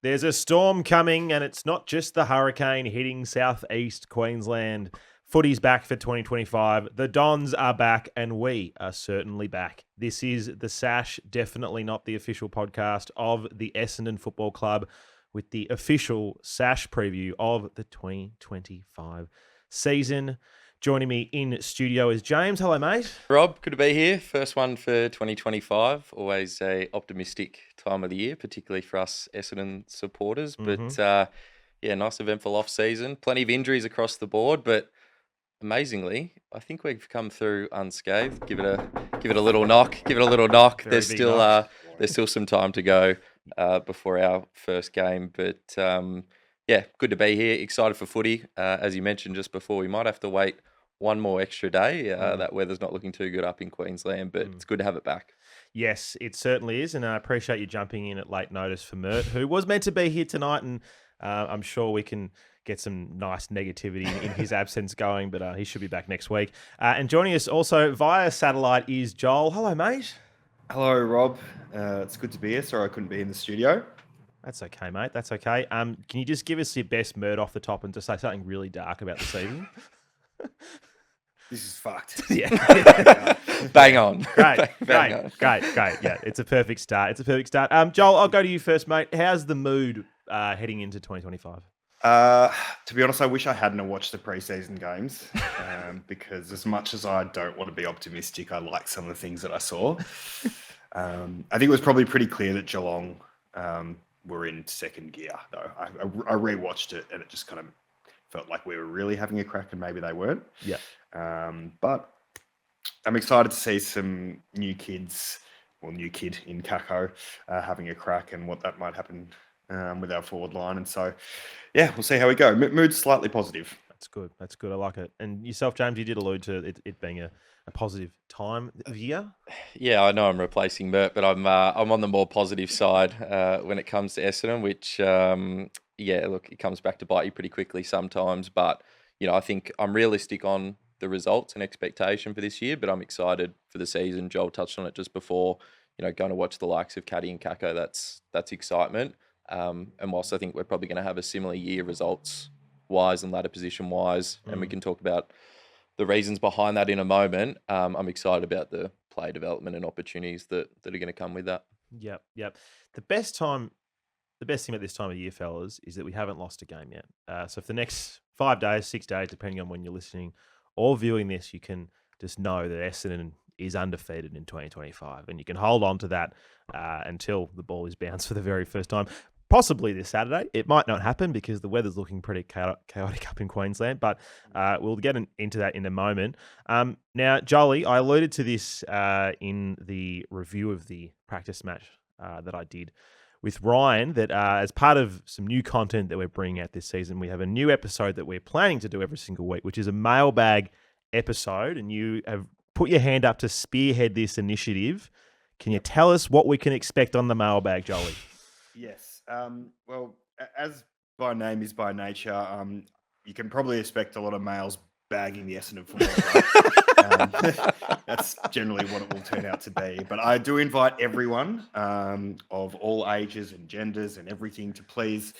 There's a storm coming, and it's not just the hurricane hitting southeast Queensland. Footy's back for 2025. The Dons are back, and we are certainly back. This is the Sash, definitely not the official podcast of the Essendon Football Club, with the official Sash preview of the 2025 season. Joining me in studio is James. Hello, mate. Rob, good to be here. First one for 2025. Always a optimistic time of the year, particularly for us Essendon supporters. But nice eventful off season. Plenty of injuries across the board, but amazingly, I think we've come through unscathed. Give it a little knock. Give it a little knock. There's still some time to go before our first game, but good to be here. Excited for footy. As you mentioned just before, we might have to wait one more extra day. That weather's not looking too good up in Queensland, but it's good to have it back. Yes, it certainly is, and I appreciate you jumping in at late notice for Mert, who was meant to be here tonight, and I'm sure we can get some nice negativity in his absence going, but he should be back next week. And joining us also via satellite is Joel. Hello, mate. Hello, Rob. It's good to be here. Sorry I couldn't be in the studio. That's okay, mate. That's okay. Can you just give us your best Mert off the top and just say something really dark about the season? This is fucked. Yeah. Bang on. Great. Bang Great. Yeah, it's a perfect start. Joel, I'll go to you first, mate. How's the mood heading into 2025? To be honest, I wish I hadn't watched the preseason games because as much as I don't want to be optimistic, I like some of the things that I saw. I think it was probably pretty clear that Geelong were in second gear, though. I rewatched it and it just kind of felt like we were really having a crack and maybe they weren't. Yeah. But I'm excited to see some new kid in Kako having a crack and what that might happen with our forward line. And so, we'll see how we go. Mood's slightly positive. That's good. I like it. And yourself, James, you did allude to it being a positive time of year. Yeah, I know I'm replacing Mert, but I'm on the more positive side when it comes to Essendon, which, it comes back to bite you pretty quickly sometimes. But, I think I'm realistic on the results and expectation for this year, but I'm excited for the season. Joel touched on it just before, going to watch the likes of Caddy and Kako. That's excitement. And whilst I think we're probably going to have a similar year results-wise and ladder position-wise, and we can talk about the reasons behind that in a moment, I'm excited about the play development and opportunities that are going to come with that. Yep. The best thing about this time of year, fellas, is that we haven't lost a game yet. So for the next 5 days, 6 days, depending on when you're listening or viewing this, you can just know that Essendon is undefeated in 2025, and you can hold on to that until the ball is bounced for the very first time. Possibly this Saturday. It might not happen because the weather's looking pretty chaotic up in Queensland, but we'll get into that in a moment. Now, Jolie, I alluded to this in the review of the practice match that I did with Ryan, that as part of some new content that we're bringing out this season, we have a new episode that we're planning to do every single week, which is a mailbag episode, and you have put your hand up to spearhead this initiative. Can you tell us what we can expect on the mailbag, Jolie? Yes. Well, as by name is by nature, you can probably expect a lot of males bagging the Essendon Football Club. That's generally what it will turn out to be. But I do invite everyone of all ages and genders and everything to please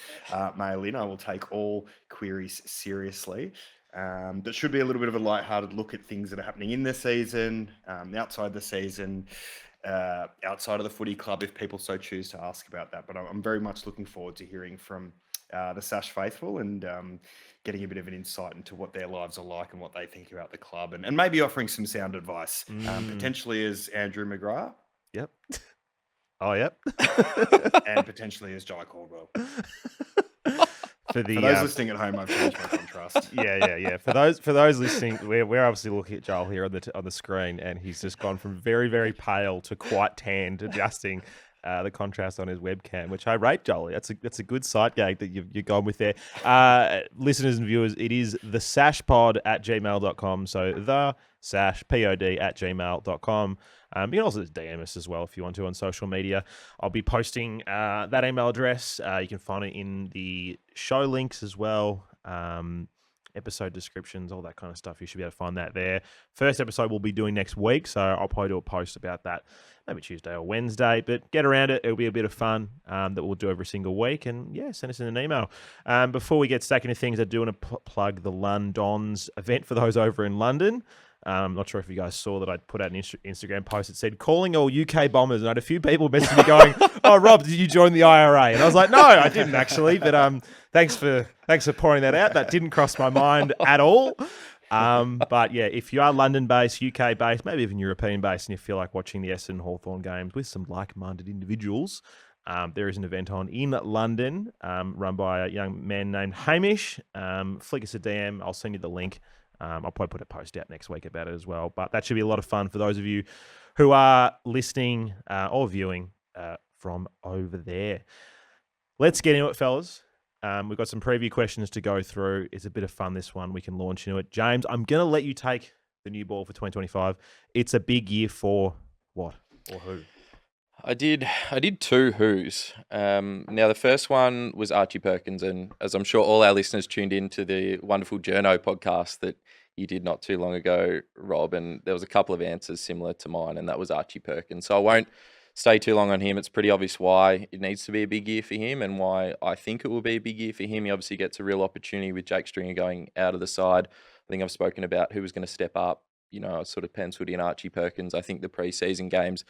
mail in. I will take all queries seriously. That should be a little bit of a lighthearted look at things that are happening in the season, outside the season, outside of the footy club, if people so choose to ask about that. But I'm very much looking forward to hearing from the Sash faithful and getting a bit of an insight into what their lives are like and what they think about the club, and maybe offering some sound advice, potentially as Andrew McGrath. Yep. Oh, yep. And potentially as Jai Caldwell. For those listening at home, I've changed my contrast. Yeah. For those listening, we're obviously looking at Joel here on the screen, and he's just gone from very, very pale to quite tanned, adjusting the contrast on his webcam, which I rate, Jolie. That's a good sight gag that you've gone with there. Listeners and viewers, it is thesashpod@gmail.com. So the Sash, POD @gmail.com. You can also just DM us as well if you want to on social media. I'll be posting that email address. You can find it in the show links as well. episode descriptions, all that kind of stuff. You should be able to find that there. First episode we'll be doing next week, so I'll probably do a post about that maybe Tuesday or Wednesday, but get around it. It'll be a bit of fun that we'll do every single week, and yeah, send us in an email. Before we get stuck into things, I do want to plug the Londons event for those over in London. I'm not sure if you guys saw that I put out an Instagram post that said, calling all UK Bombers. And I had a few people message me going, oh, Rob, did you join the IRA? And I was like, no, I didn't actually. But thanks for pointing that out. That didn't cross my mind at all. But yeah, if you are London-based, UK-based, maybe even European-based, and you feel like watching the Essendon Hawthorn games with some like-minded individuals, there is an event on in London run by a young man named Hamish. Flick us a DM. I'll send you the link. I'll probably put a post out next week about it as well. But that should be a lot of fun for those of you who are listening or viewing from over there. Let's get into it, fellas. We've got some preview questions to go through. It's a bit of fun, this one. We can launch into it. James, I'm going to let you take the new ball for 2025. It's a big year for what or who? I did two who's. Now, the first one was Archie Perkins, and as I'm sure all our listeners tuned in to the wonderful Journo podcast that you did not too long ago, Rob, and there was a couple of answers similar to mine, and that was Archie Perkins. So I won't stay too long on him. It's pretty obvious why it needs to be a big year for him and why I think it will be a big year for him. He obviously gets a real opportunity with Jake Stringer going out of the side. I think I've spoken about who was going to step up. I sort of penciled in Archie Perkins. I think the preseason games,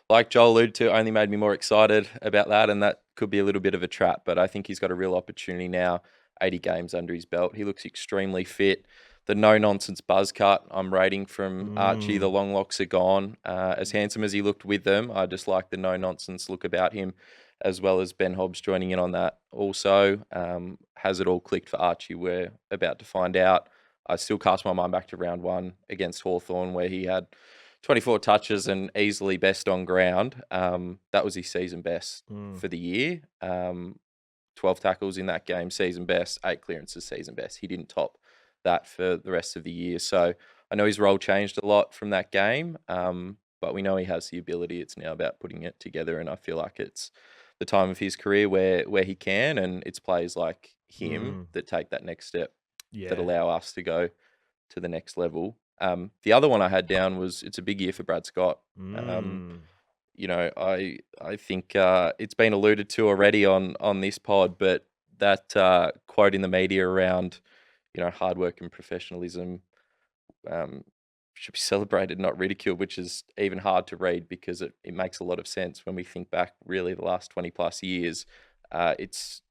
like Joel alluded to, only made me more excited about that, and that could be a little bit of a trap, but I think he's got a real opportunity now, 80 games under his belt. He looks extremely fit. The no-nonsense buzz cut I'm rating from Archie, the long locks are gone. As handsome as he looked with them, I just like the no-nonsense look about him, as well as Ben Hobbs joining in on that also. Has it all clicked for Archie? We're about to find out. I still cast my mind back to round one against Hawthorn, where he had 24 touches and easily best on ground. That was his season best for the year. 12 tackles in that game, season best. 8 clearances, season best. He didn't top that for the rest of the year. So I know his role changed a lot from that game, but we know he has the ability. It's now about putting it together, and I feel like it's the time of his career where he can, and it's players like him that take that next step. Yeah. That allow us to go to the next level. The other one I had down was it's a big year for Brad Scott. I think it's been alluded to already on this pod, but that quote in the media around hard work and professionalism should be celebrated, not ridiculed, which is even hard to read because it makes a lot of sense when we think back really the last 20 plus years. It's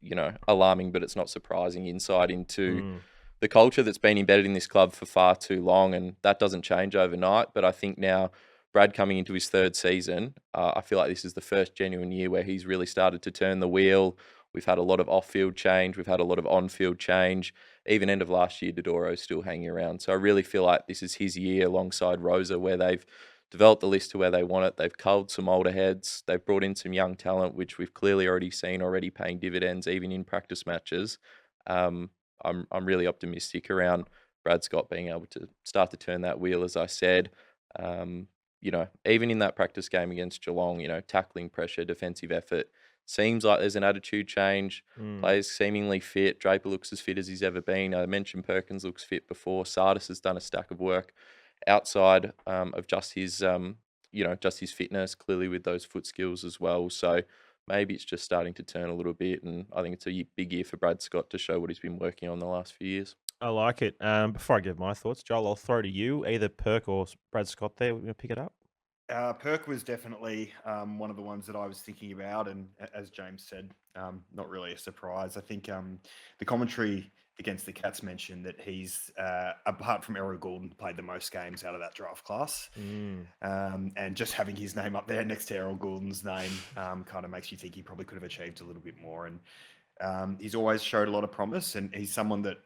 alarming, but it's not surprising insight into the culture that's been embedded in this club for far too long, and that doesn't change overnight. But I think now Brad coming into his third season, I feel like this is the first genuine year where he's really started to turn the wheel. We've had a lot of off-field change. We've had a lot of on-field change. Even end of last year, Dodoro's still hanging around. So I really feel like this is his year alongside Rosa, where they've developed the list to where they want it. They've culled some older heads. They've brought in some young talent, which we've clearly already seen paying dividends, even in practice matches. I'm really optimistic around Brad Scott being able to start to turn that wheel, as I said. Even in that practice game against Geelong, tackling pressure, defensive effort, seems like there's an attitude change. Players seemingly fit. Draper looks as fit as he's ever been. I mentioned Perkins looks fit before. Sardis has done a stack of work outside of just his fitness, clearly with those foot skills as well. So maybe it's just starting to turn a little bit, and I think it's a big year for Brad Scott to show what he's been working on the last few years. I like it. Before I give my thoughts, Joel, I'll throw to you, either Perk or Brad Scott there. We're going to pick it up. Perk was definitely one of the ones that I was thinking about, and as James said, not really a surprise. I think the commentary against the Cats mentioned that he's, apart from Errol Goulden, played the most games out of that draft class. And just having his name up there next to Errol Goulden's name kind of makes you think he probably could have achieved a little bit more. And he's always showed a lot of promise, and he's someone that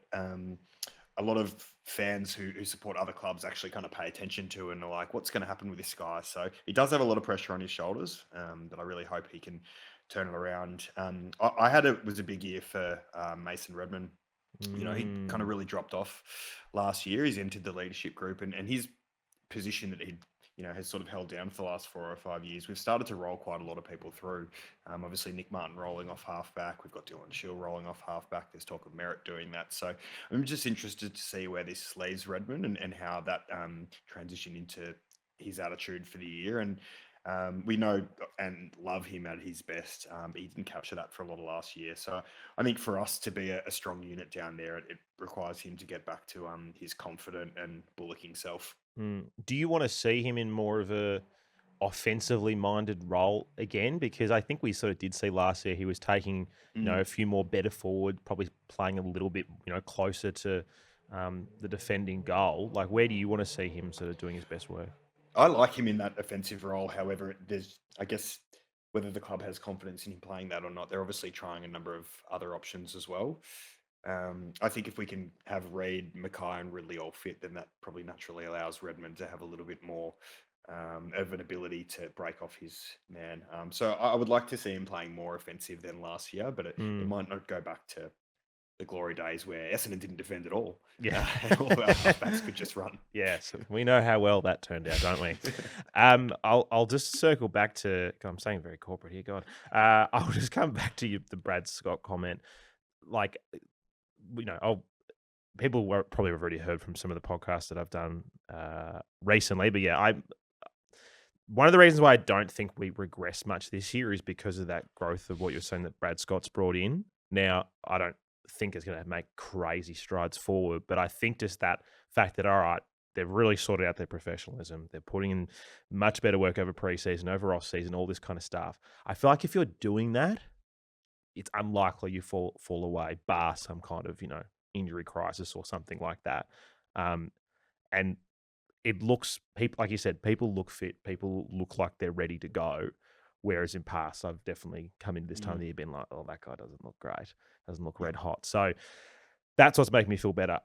a lot of fans who support other clubs actually kind of pay attention to and are like, what's going to happen with this guy? So he does have a lot of pressure on his shoulders, but I really hope he can turn it around. It was a big year for Mason Redman. He kind of really dropped off last year. He's entered the leadership group, and his position that has sort of held down for the last 4 or 5 years. We've started to roll quite a lot of people through. Obviously, Nick Martin rolling off halfback. We've got Dylan Shield rolling off halfback. There's talk of Merritt doing that. So I'm just interested to see where this leaves Redmond and how that transition into his attitude for the year. And we know and love him at his best. He didn't capture that for a lot of last year. So I think for us to be a strong unit down there, it requires him to get back to his confident and bullocking self. Do you want to see him in more of a offensively minded role again? Because I think we sort of did see last year he was taking, a few more better forward, probably playing a little bit, closer to the defending goal. Like, where do you want to see him sort of doing his best work? I like him in that offensive role. However, there's, I guess, whether the club has confidence in him playing that or not, they're obviously trying a number of other options as well. I think if we can have Reid, Mackay, and Ridley all fit, then that probably naturally allows Redmond to have a little bit more of an ability to break off his man. So I would like to see him playing more offensive than last year, but it might not go back to the glory days where Essendon didn't defend at all. Yeah. All our halfbacks could just run. Yes, we know how well that turned out, don't we? I'll just circle back to. God, I'm saying very corporate here. God, I'll just come back to the Brad Scott comment. Like, people probably have already heard from some of the podcasts that I've done recently, but yeah, one of the reasons why I don't think we regress much this year is because of that growth of what you're saying that Brad Scott's brought in. Now, I don't think it's going to make crazy strides forward, but I think just that fact that, all right, they've really sorted out their professionalism. They're putting in much better work over preseason, over off season, all this kind of stuff. I feel like if you're doing that, it's unlikely you fall away, bar some kind of, injury crisis or something like that. And it looks, people, like you said, people look fit. People look like they're ready to go. Whereas in past, I've definitely come into this time of the year being like, oh, that guy doesn't look great, doesn't look red hot. So that's what's making me feel better.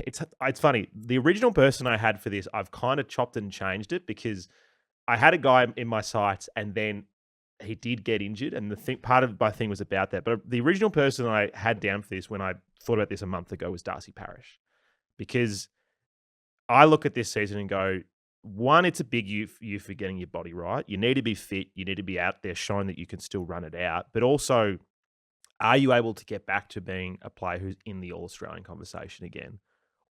It's funny. The original person I had for this, I've kind of chopped and changed it because I had a guy in my sights and then he did get injured, and part of my thing was about that. But the original person I had down for this when I thought about this a month ago was Darcy Parish, because I look at this season and go, one, it's a big year for getting your body right. You need to be fit. You need to be out there showing that you can still run it out. But also, are you able to get back to being a player who's in the All-Australian conversation again?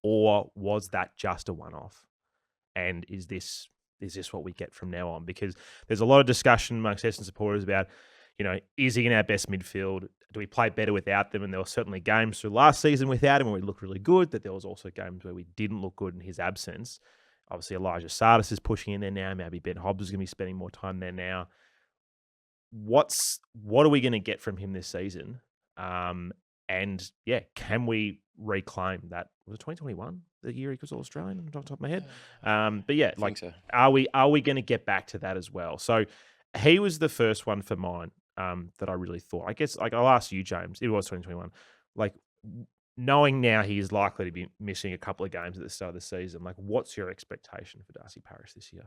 Or was that just a one-off? And is this what we get from now on? Because there's a lot of discussion amongst Essendon supporters about, is he in our best midfield? Do we play better without them? And there were certainly games through last season without him where we looked really good, but there was also games where we didn't look good in his absence. Obviously, Elijah Sardis is pushing in there now. Maybe Ben Hobbs is going to be spending more time there now. What are we going to get from him this season? And yeah, can we reclaim that? Was it 2021, the year he was All Australian, on the top of my head? But yeah, I think so. are we going to get back to that as well? So he was the first one for mine that I really thought. I guess I'll ask you, James. It was 2021. Like, knowing now he is likely to be missing a couple of games at the start of the season, like, what's your expectation for Darcy Parish this year?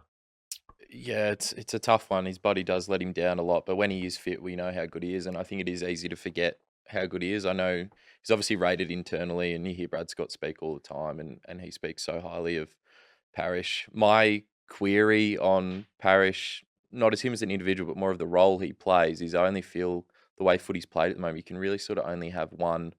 Yeah, it's a tough one. His body does let him down a lot, but when he is fit, we know how good he is, and I think it is easy to forget how good he is. I know he's obviously rated internally, and you hear Brad Scott speak all the time, and he speaks so highly of Parish. My query on Parish, not as him as an individual, but more of the role he plays, is I only feel the way footy's played at the moment, you can really sort of only have one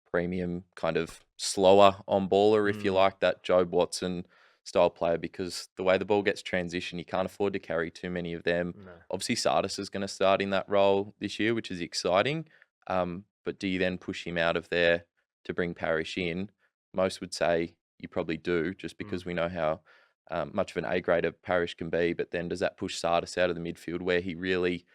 premium kind of slower on baller, if you like, that Jobe Watson style player, because the way the ball gets transition, you can't afford to carry too many of them. No. Obviously, Sardis is going to start in that role this year, which is exciting. But do you then push him out of there to bring Parish in? Most would say you probably do, just because we know how much of an A-grader Parish can be. But then does that push Sardis out of the midfield where he really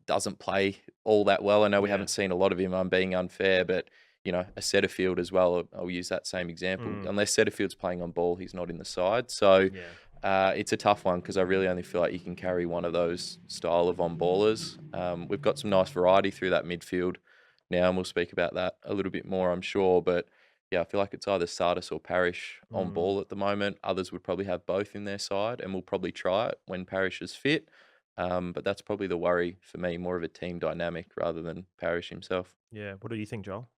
doesn't play all that well? I know we haven't seen a lot of him. I'm being unfair, but a Setterfield as well. I'll use that same example. Unless Setterfield's playing on ball, he's not in the side. So it's a tough one because I really only feel like you can carry one of those style of on-ballers. We've got some nice variety through that midfield now, and we'll speak about that a little bit more, I'm sure. But yeah, I feel like it's either Sardis or Parish on ball at the moment. Others would probably have both in their side, and we'll probably try it when Parish is fit. But that's probably the worry for me, more of a team dynamic rather than Parish himself. Yeah. What do you think, Joel?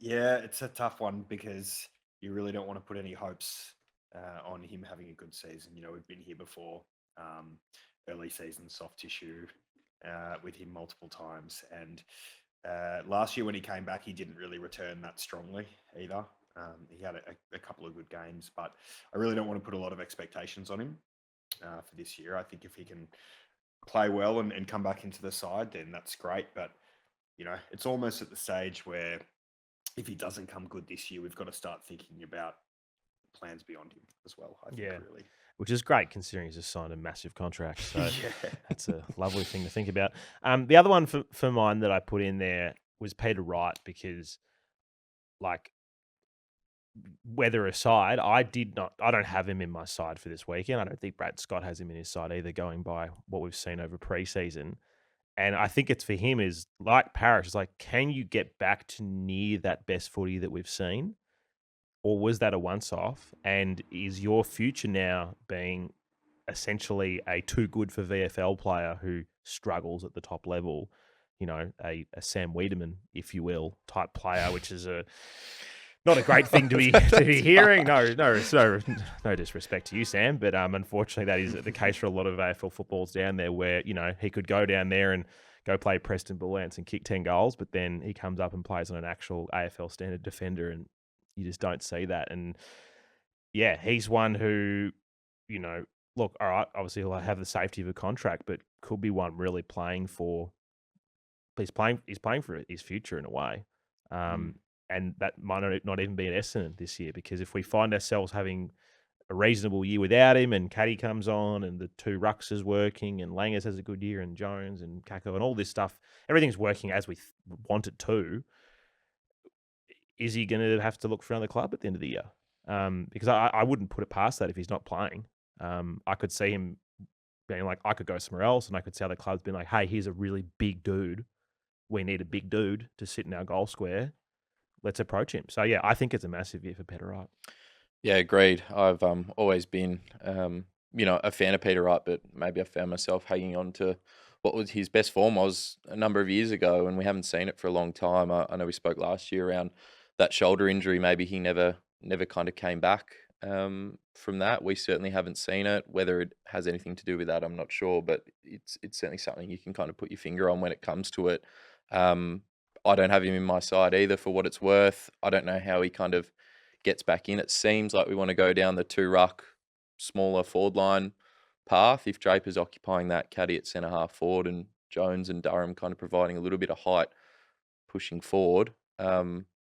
Yeah, it's a tough one because you really don't want to put any hopes on him having a good season. We've been here before, early season soft tissue with him multiple times. And last year when he came back, he didn't really return that strongly either. He had a couple of good games, but I really don't want to put a lot of expectations on him for this year. I think if he can play well and come back into the side, then that's great. But, it's almost at the stage where if he doesn't come good this year, we've got to start thinking about plans beyond him as well, I think, really. Which is great considering he's just signed a massive contract. So Yeah. that's a lovely thing to think about. The other one for mine that I put in there was Peter Wright because, like, weather aside, I don't have him in my side for this weekend. I don't think Brad Scott has him in his side either, going by what we've seen over preseason. And I think it's for him is like Parrish. It's like, can you get back to near that best footy that we've seen? Or was that a once-off? And is your future now being essentially a too good for VFL player who struggles at the top level, a Sam Wiedemann, if you will, type player, which is not a great thing to be hearing. No disrespect to you, Sam, but unfortunately that is the case for a lot of AFL footballs down there where, he could go down there and go play Preston Bullants and kick 10 goals, but then he comes up and plays on an actual AFL standard defender and you just don't see that. And yeah, he's one who, look, all right, obviously he'll have the safety of a contract, but could be one really playing for his future in a way. And that might not even be an Essendon this year, because if we find ourselves having a reasonable year without him and Caddy comes on and the two rucks is working and Langers has a good year and Jones and Kako and all this stuff, everything's working as we want it to, is he going to have to look for another club at the end of the year? Because I wouldn't put it past that if he's not playing. I could see him being like, I could go somewhere else, and I could see other clubs being like, hey, here's a really big dude. We need a big dude to sit in our goal square. Let's approach him. So, yeah, I think it's a massive year for Peter Wright. Yeah, agreed. I've always been, a fan of Peter Wright, but maybe I found myself hanging on to what was his best form was a number of years ago, and we haven't seen it for a long time. I know we spoke last year around that shoulder injury. Maybe he never kind of came back from that. We certainly haven't seen it. Whether it has anything to do with that, I'm not sure, but it's certainly something you can kind of put your finger on when it comes to it. I don't have him in my side either, for what it's worth. I don't know how he kind of gets back in. It seems like we want to go down the two ruck, smaller forward line path. If Draper's occupying that, Caddy at centre half forward, and Jones and Durham kind of providing a little bit of height pushing forward,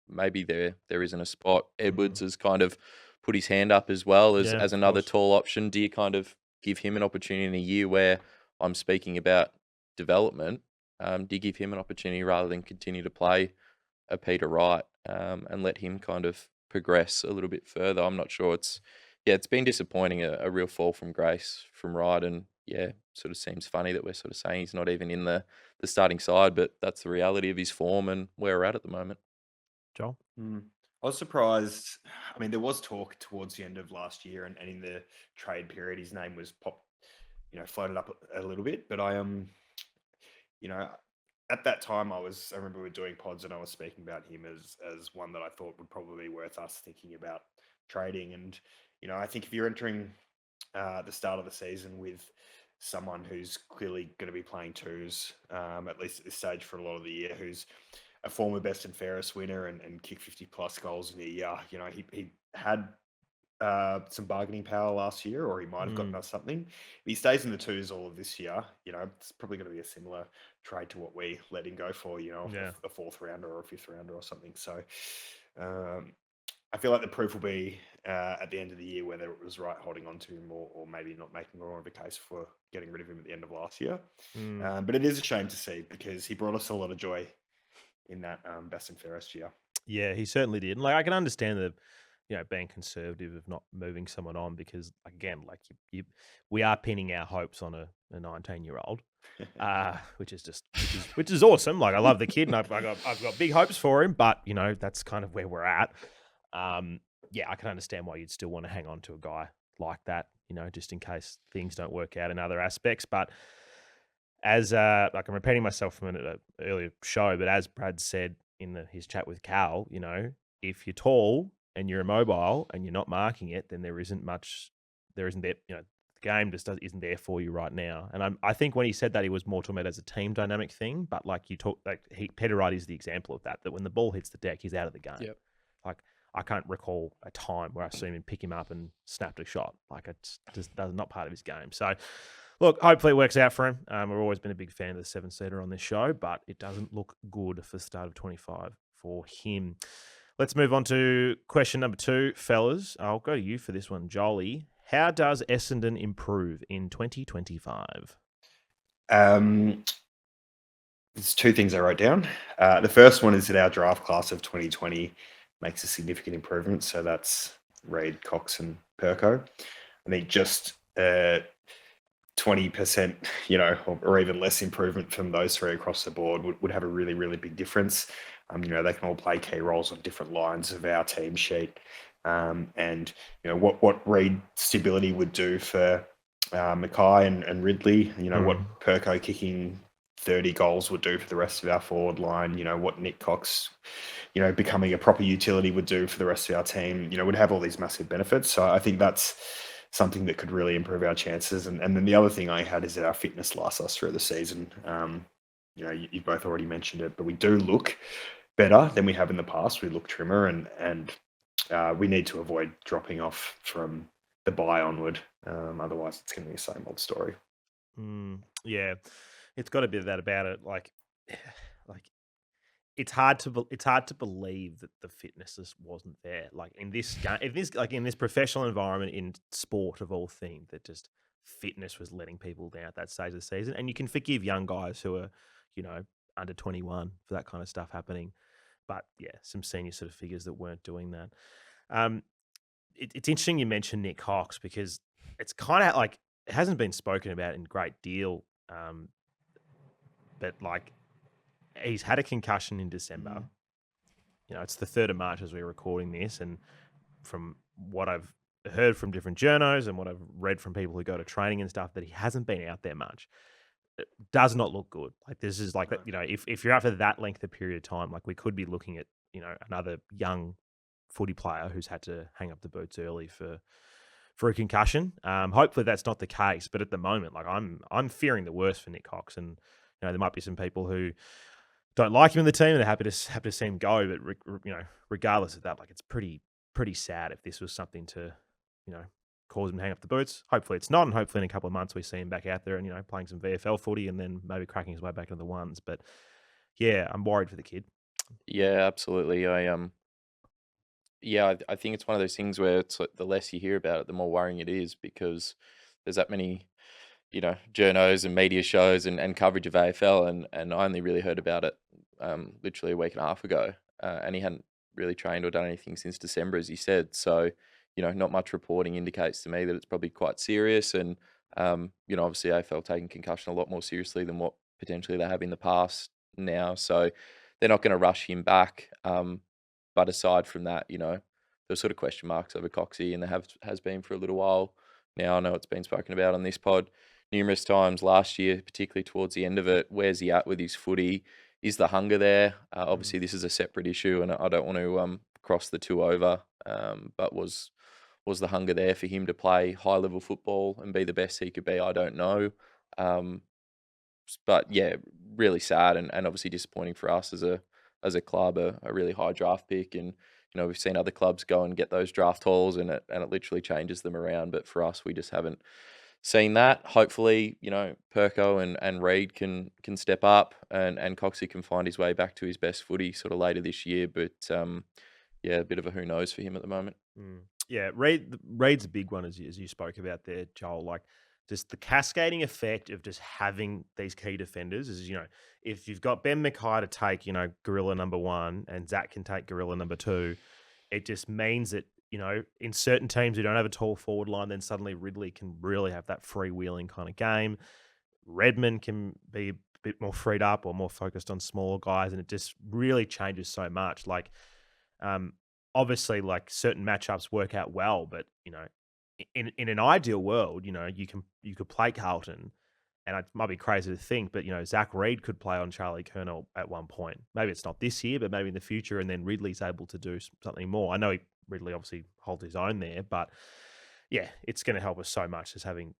maybe there isn't a spot. Edwards has kind of put his hand up as well as another tall option. Do you kind of give him an opportunity in a year where I'm speaking about development? Do you give him an opportunity rather than continue to play a Peter Wright and let him kind of progress a little bit further? I'm not sure. It's been disappointing, a real fall from grace from Wright, and sort of seems funny that we're sort of saying he's not even in the starting side, but that's the reality of his form and where we're at the moment. Joel? I was surprised. I mean, there was talk towards the end of last year and in the trade period, his name was floated up a little bit, but I at that time, I remember we were doing pods and I was speaking about him as one that I thought would probably be worth us thinking about trading. And, I think if you're entering the start of the season with someone who's clearly going to be playing twos, at least at this stage for a lot of the year, who's a former best and fairest winner and kicked 50 plus goals in a year, he had some bargaining power last year, or he might have gotten us something. If he stays in the twos all of this year, it's probably going to be a similar trade to what we let him go for, a fourth rounder or a fifth rounder or something. So I feel like the proof will be at the end of the year whether it was right holding on to him or maybe not making more of a case for getting rid of him at the end of last year. But it is a shame to see, because he brought us a lot of joy in that best and fairest year. Yeah, he certainly did. And I can understand the being conservative of not moving someone on, because again, we are pinning our hopes on a 19-year-old, which is awesome. I love the kid, and I've got big hopes for him, but that's kind of where we're at. I can understand why you'd still want to hang on to a guy like that, just in case things don't work out in other aspects. But as I'm repeating myself from an earlier show, but as Brad said in his chat with Cal, if you're tall, and you're immobile and you're not marking it, then there isn't there, the game just isn't there for you right now. And I think when he said that, he was more talking about it as a team dynamic thing. But like Peter Wright is the example of that when the ball hits the deck, he's out of the game. Yep. Like I can't recall a time where I seen him pick him up and snapped a shot. Like it's just not part of his game. So look, hopefully it works out for him. We've always been a big fan of the 7-seater on this show, but it doesn't look good for the start of 25 for him. Let's move on to question number 2, fellas. I'll go to you for this one, Jolie. How does Essendon improve in 2025? There's 2 things I wrote down. The first one is that our draft class of 2020 makes a significant improvement. So that's Reid, Cox, and Perko. I think just 20%, or even less improvement from those 3 across the board would have a really, really big difference. They can all play key roles on different lines of our team sheet. And what Reid stability would do for Mackay and Ridley, what Perko kicking 30 goals would do for the rest of our forward line, what Nick Cox, becoming a proper utility would do for the rest of our team, would have all these massive benefits. So I think that's something that could really improve our chances. And then the other thing I had is that our fitness lasts us through the season. You both already mentioned it, but we do look better than we have in the past. We look trimmer and we need to avoid dropping off from the bye onward. Otherwise, it's going to be the same old story. Yeah, it's got a bit of that about it. Like it's hard to believe that the fitness just wasn't there. Like in this game, in this professional environment in sport of all things, that just fitness was letting people down at that stage of the season. And you can forgive young guys who are, under 21 for that kind of stuff happening. But yeah, some senior sort of figures that weren't doing that. It's interesting you mentioned Nick Cox because it's kind of like it hasn't been spoken about in great deal. But like he's had a concussion in December. It's the 3rd of March as we're recording this, and from what I've heard from different journos and what I've read from people who go to training and stuff, that he hasn't been out there much. It does not look good. Like this is like if you're out for that length of period of time, like we could be looking at another young footy player who's had to hang up the boots early for a concussion. Hopefully that's not the case, but at the moment, like I'm fearing the worst for Nick Cox, and there might be some people who don't like him in the team and they're happy to see him go. But regardless of that, like it's pretty sad if this was something to cause him to hang up the boots. Hopefully it's not, and hopefully in a couple of months we see him back out there and playing some VFL footy and then maybe cracking his way back into the ones. But yeah, I'm worried for the kid. Yeah, absolutely. I think it's one of those things where it's like the less you hear about it, the more worrying it is, because there's that many, journos and media shows and coverage of AFL, and I only really heard about it literally a week and a half ago, and he hadn't really trained or done anything since December, as he said. So, not much reporting indicates to me that it's probably quite serious, and obviously AFL taking concussion a lot more seriously than what potentially they have in the past now. So they're not going to rush him back. But aside from that, there's sort of question marks over Coxie, and there has been for a little while now. I know it's been spoken about on this pod numerous times last year, particularly towards the end of it. Where's he at with his footy? Is the hunger there? Obviously, this is a separate issue, and I don't want to cross the two over. But was the hunger there for him to play high level football and be the best he could be? I don't know. But yeah, really sad and obviously disappointing for us as a club, a really high draft pick. And we've seen other clubs go and get those draft hauls, and it literally changes them around. But for us, we just haven't seen that. Hopefully, Perko and Reid can step up, and Coxie can find his way back to his best footy sort of later this year. But yeah, a bit of a who knows for him at the moment. Yeah, Reid's a big one as you spoke about there, Joel. Like just the cascading effect of just having these key defenders is, if you've got Ben Mackay to take, gorilla number 1 and Zach can take gorilla number 2, it just means that, in certain teams who don't have a tall forward line, then suddenly Ridley can really have that freewheeling kind of game. Redmond can be a bit more freed up or more focused on smaller guys, and it just really changes so much. Like, obviously, like certain matchups work out well, but in an ideal world, you could play Carlton, and it might be crazy to think, but Zach Reid could play on Charlie Colonel at one point. Maybe it's not this year, but maybe in the future, and then Ridley's able to do something more. I know he Ridley obviously hold his own there, but yeah, it's going to help us so much as having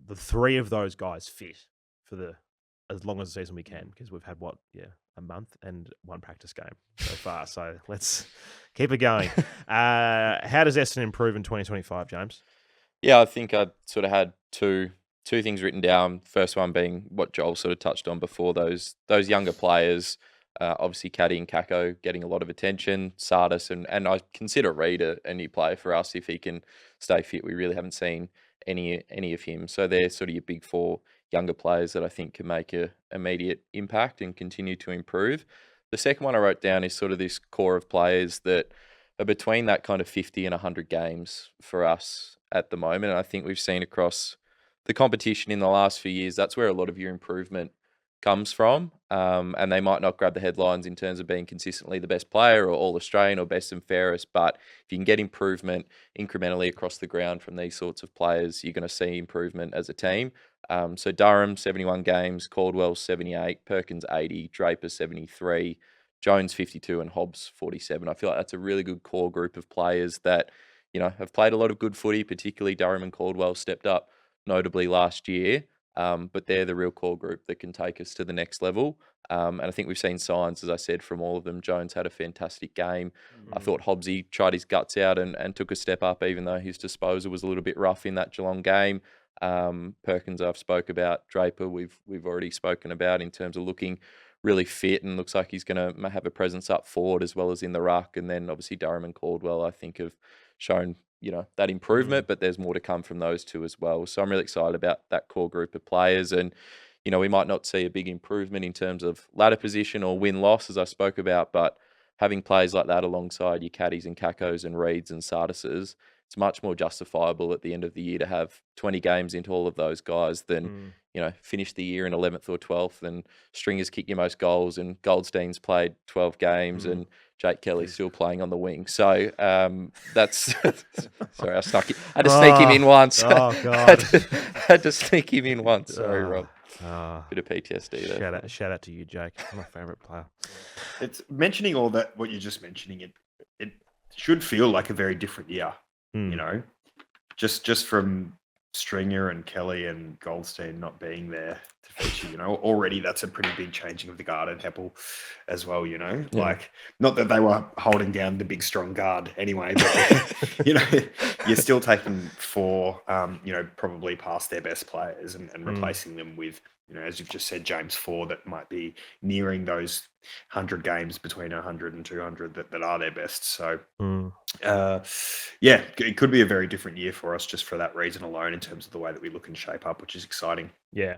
the three of those guys fit for as long as the season we can, because we've had a month and one practice game so far. So let's keep it going. How does Essendon improve in 2025, James? Yeah, I think I sort of had two things written down. First one being what Joel sort of touched on before, those younger players. Obviously, Caddy and Kako getting a lot of attention. Sardis and I consider Reid a new player for us if he can stay fit. We really haven't seen any of him. So they're sort of your big four younger players that I think can make a immediate impact and continue to improve. The second one I wrote down is sort of this core of players that are between that kind of 50 and 100 games for us at the moment. And I think we've seen across the competition in the last few years, that's where a lot of your improvement comes from. And they might not grab the headlines in terms of being consistently the best player or all Australian or best and fairest, but if you can get improvement incrementally across the ground from these sorts of players, you're going to see improvement as a team. So Durham, 71 games, Caldwell, 78, Perkins, 80, Draper, 73, Jones, 52, and Hobbs, 47. I feel like that's a really good core group of players that, have played a lot of good footy, particularly Durham and Caldwell stepped up notably last year. But they're the real core group that can take us to the next level. And I think we've seen signs, as I said, from all of them. Jones had a fantastic game. I thought Hobbsy tried his guts out and took a step up, even though his disposal was a little bit rough in that Geelong game. Perkins, I've spoke about. Draper, we've already spoken about in terms of looking really fit and looks like he's going to have a presence up forward as well as in the ruck. And then obviously Durham and Caldwell, I think, have shown that improvement, but there's more to come from those two as well. So I'm really excited about that core group of players. And, we might not see a big improvement in terms of ladder position or win-loss, as I spoke about, but having players like that alongside your Caddies and Kakos and Reids and Sardises, it's much more justifiable at the end of the year to have 20 games into all of those guys than, finish the year in 11th or 12th and Stringers kick your most goals and Goldstein's played 12 games and Jake Kelly's still playing on the wing. So that's... Sorry, I snuck it. I had to sneak him in once. Oh, God. had to sneak him in once. Sorry, Rob. Bit of PTSD there. Shout out to you, Jake. My favourite player. It's mentioning all that, what you're just mentioning, it should feel like a very different year, just from Stringer and Kelly and Goldstein not being there to feature, already that's a pretty big changing of the guard, and Heppel as well, like, not that they were holding down the big strong guard anyway, but you're still taking four, probably past their best players and replacing them with, as you've just said, James Ford, that might be nearing those 100 games, between 100 and 200 that are their best. So, it could be a very different year for us just for that reason alone in terms of the way that we look and shape up, which is exciting. Yeah.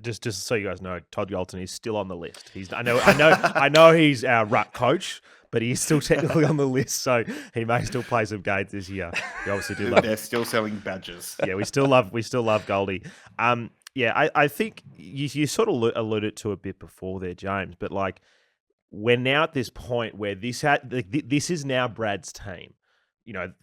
Just so you guys know, Todd Galton is still on the list. I know he's our ruck coach, but he's still technically on the list, so he may still play some games this year. We obviously do love. They're still selling badges. Yeah, we still love Goldie. Yeah, I think you sort of alluded to a bit before there, James, but like we're now at this point where this is now Brad's team.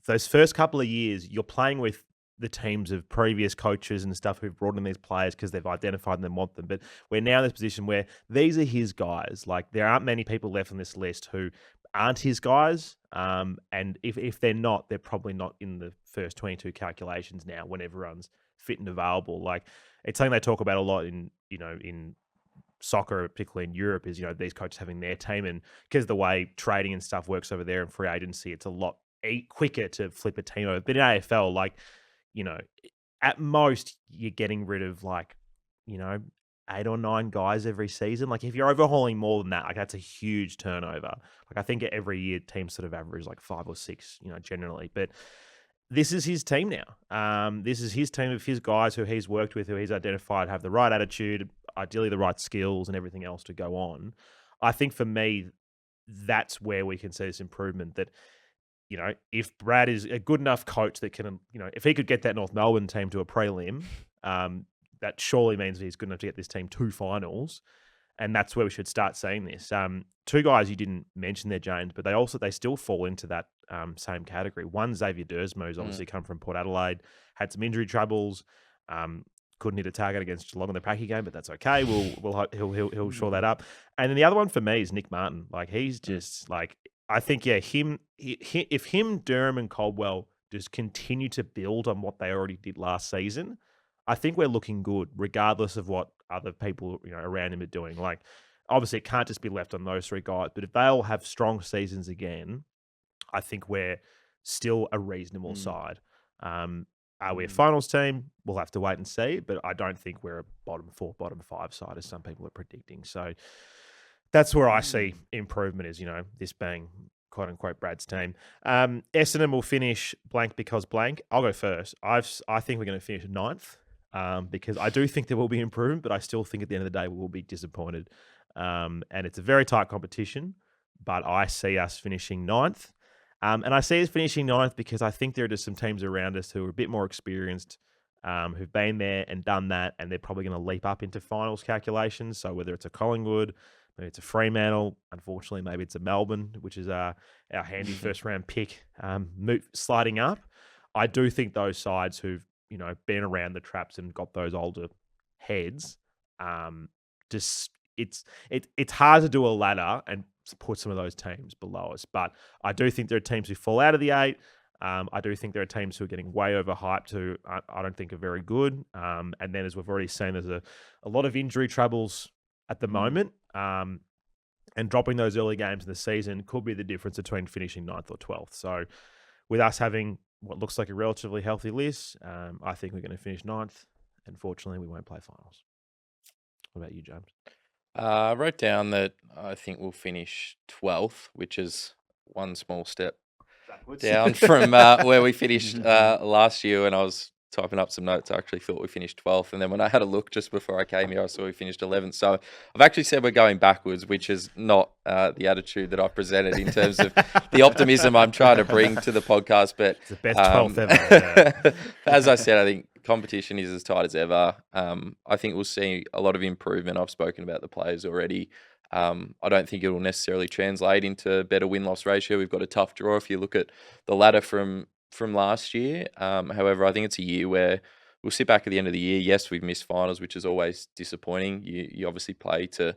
Those first couple of years, you're playing with the teams of previous coaches and stuff who've brought in these players because they've identified them and want them. But we're now in this position where these are his guys. Like there aren't many people left on this list who aren't his guys. And if they're not, they're probably not in the first 22 calculations now when everyone's fit and available. Like it's something they talk about a lot in soccer, particularly in Europe, is, these coaches having their team, and because the way trading and stuff works over there in free agency, it's a lot quicker to flip a team over. But in AFL, like, at most you're getting rid of 8 or 9 guys every season. Like if you're overhauling more than that, like that's a huge turnover. Like I think every year teams sort of average like 5 or 6, generally. But this is his team now. This is his team of his guys who he's worked with, who he's identified have the right attitude, ideally the right skills and everything else to go on. I think for me, that's where we can see this improvement that, if Brad is a good enough coach that can, if he could get that North Melbourne team to a prelim, that surely means he's good enough to get this team 2 finals. And that's where we should start seeing this. 2 guys you didn't mention there, James, but they still fall into that same category. One, Xavier Dersma, who's obviously come from Port Adelaide, had some injury troubles, couldn't hit a target against Geelong in the Packy game, but that's okay. He'll shore that up. And then the other one for me is Nick Martin. Like he's just like I think, yeah, if him, Durham, and Caldwell just continue to build on what they already did last season, I think we're looking good, regardless of what other people around him are doing. Like, obviously, it can't just be left on those three guys, but if they all have strong seasons again, I think we're still a reasonable side. Are we a finals team? We'll have to wait and see, but I don't think we're a bottom 4, bottom 5 side, as some people are predicting. So that's where I see improvement is, this being quote unquote Brad's team. Essendon will finish blank because blank. I'll go first. I think we're going to finish 9th because I do think there will be improvement, but I still think at the end of the day we will be disappointed. And it's a very tight competition, but I see us finishing 9th. And I see us finishing 9th because I think there are just some teams around us who are a bit more experienced, who've been there and done that, and they're probably going to leap up into finals calculations. So whether it's a Collingwood, maybe it's a Fremantle, unfortunately, maybe it's a Melbourne, which is our handy first-round pick, sliding up. I do think those sides who've been around the traps and got those older heads, it's hard to do a ladder and put some of those teams below us. But I do think there are teams who fall out of the 8. I do think there are teams who are getting way overhyped who I don't think are very good. And then, as we've already seen, there's a lot of injury troubles at the moment. And dropping those early games in the season could be the difference between finishing 9th or 12th. So with us having what looks like a relatively healthy list, I think we're going to finish 9th. Unfortunately, we won't play finals. What about you, James? I wrote down that I think we'll finish 12th, which is one small step Backwards. down from where we finished last year when I was typing up some notes. I actually thought we finished 12th. And then when I had a look just before I came here, I saw we finished 11th. So I've actually said we're going backwards, which is not the attitude that I presented in terms of the optimism I'm trying to bring to the podcast. But it's the best 12th ever. Yeah. As I said, I think competition is as tight as ever. I think we'll see a lot of improvement. I've spoken about the players already. I don't think it will necessarily translate into better win-loss ratio. We've got a tough draw if you look at the ladder from last year. However, I think it's a year where we'll sit back at the end of the year. Yes, we've missed finals, which is always disappointing. You obviously play to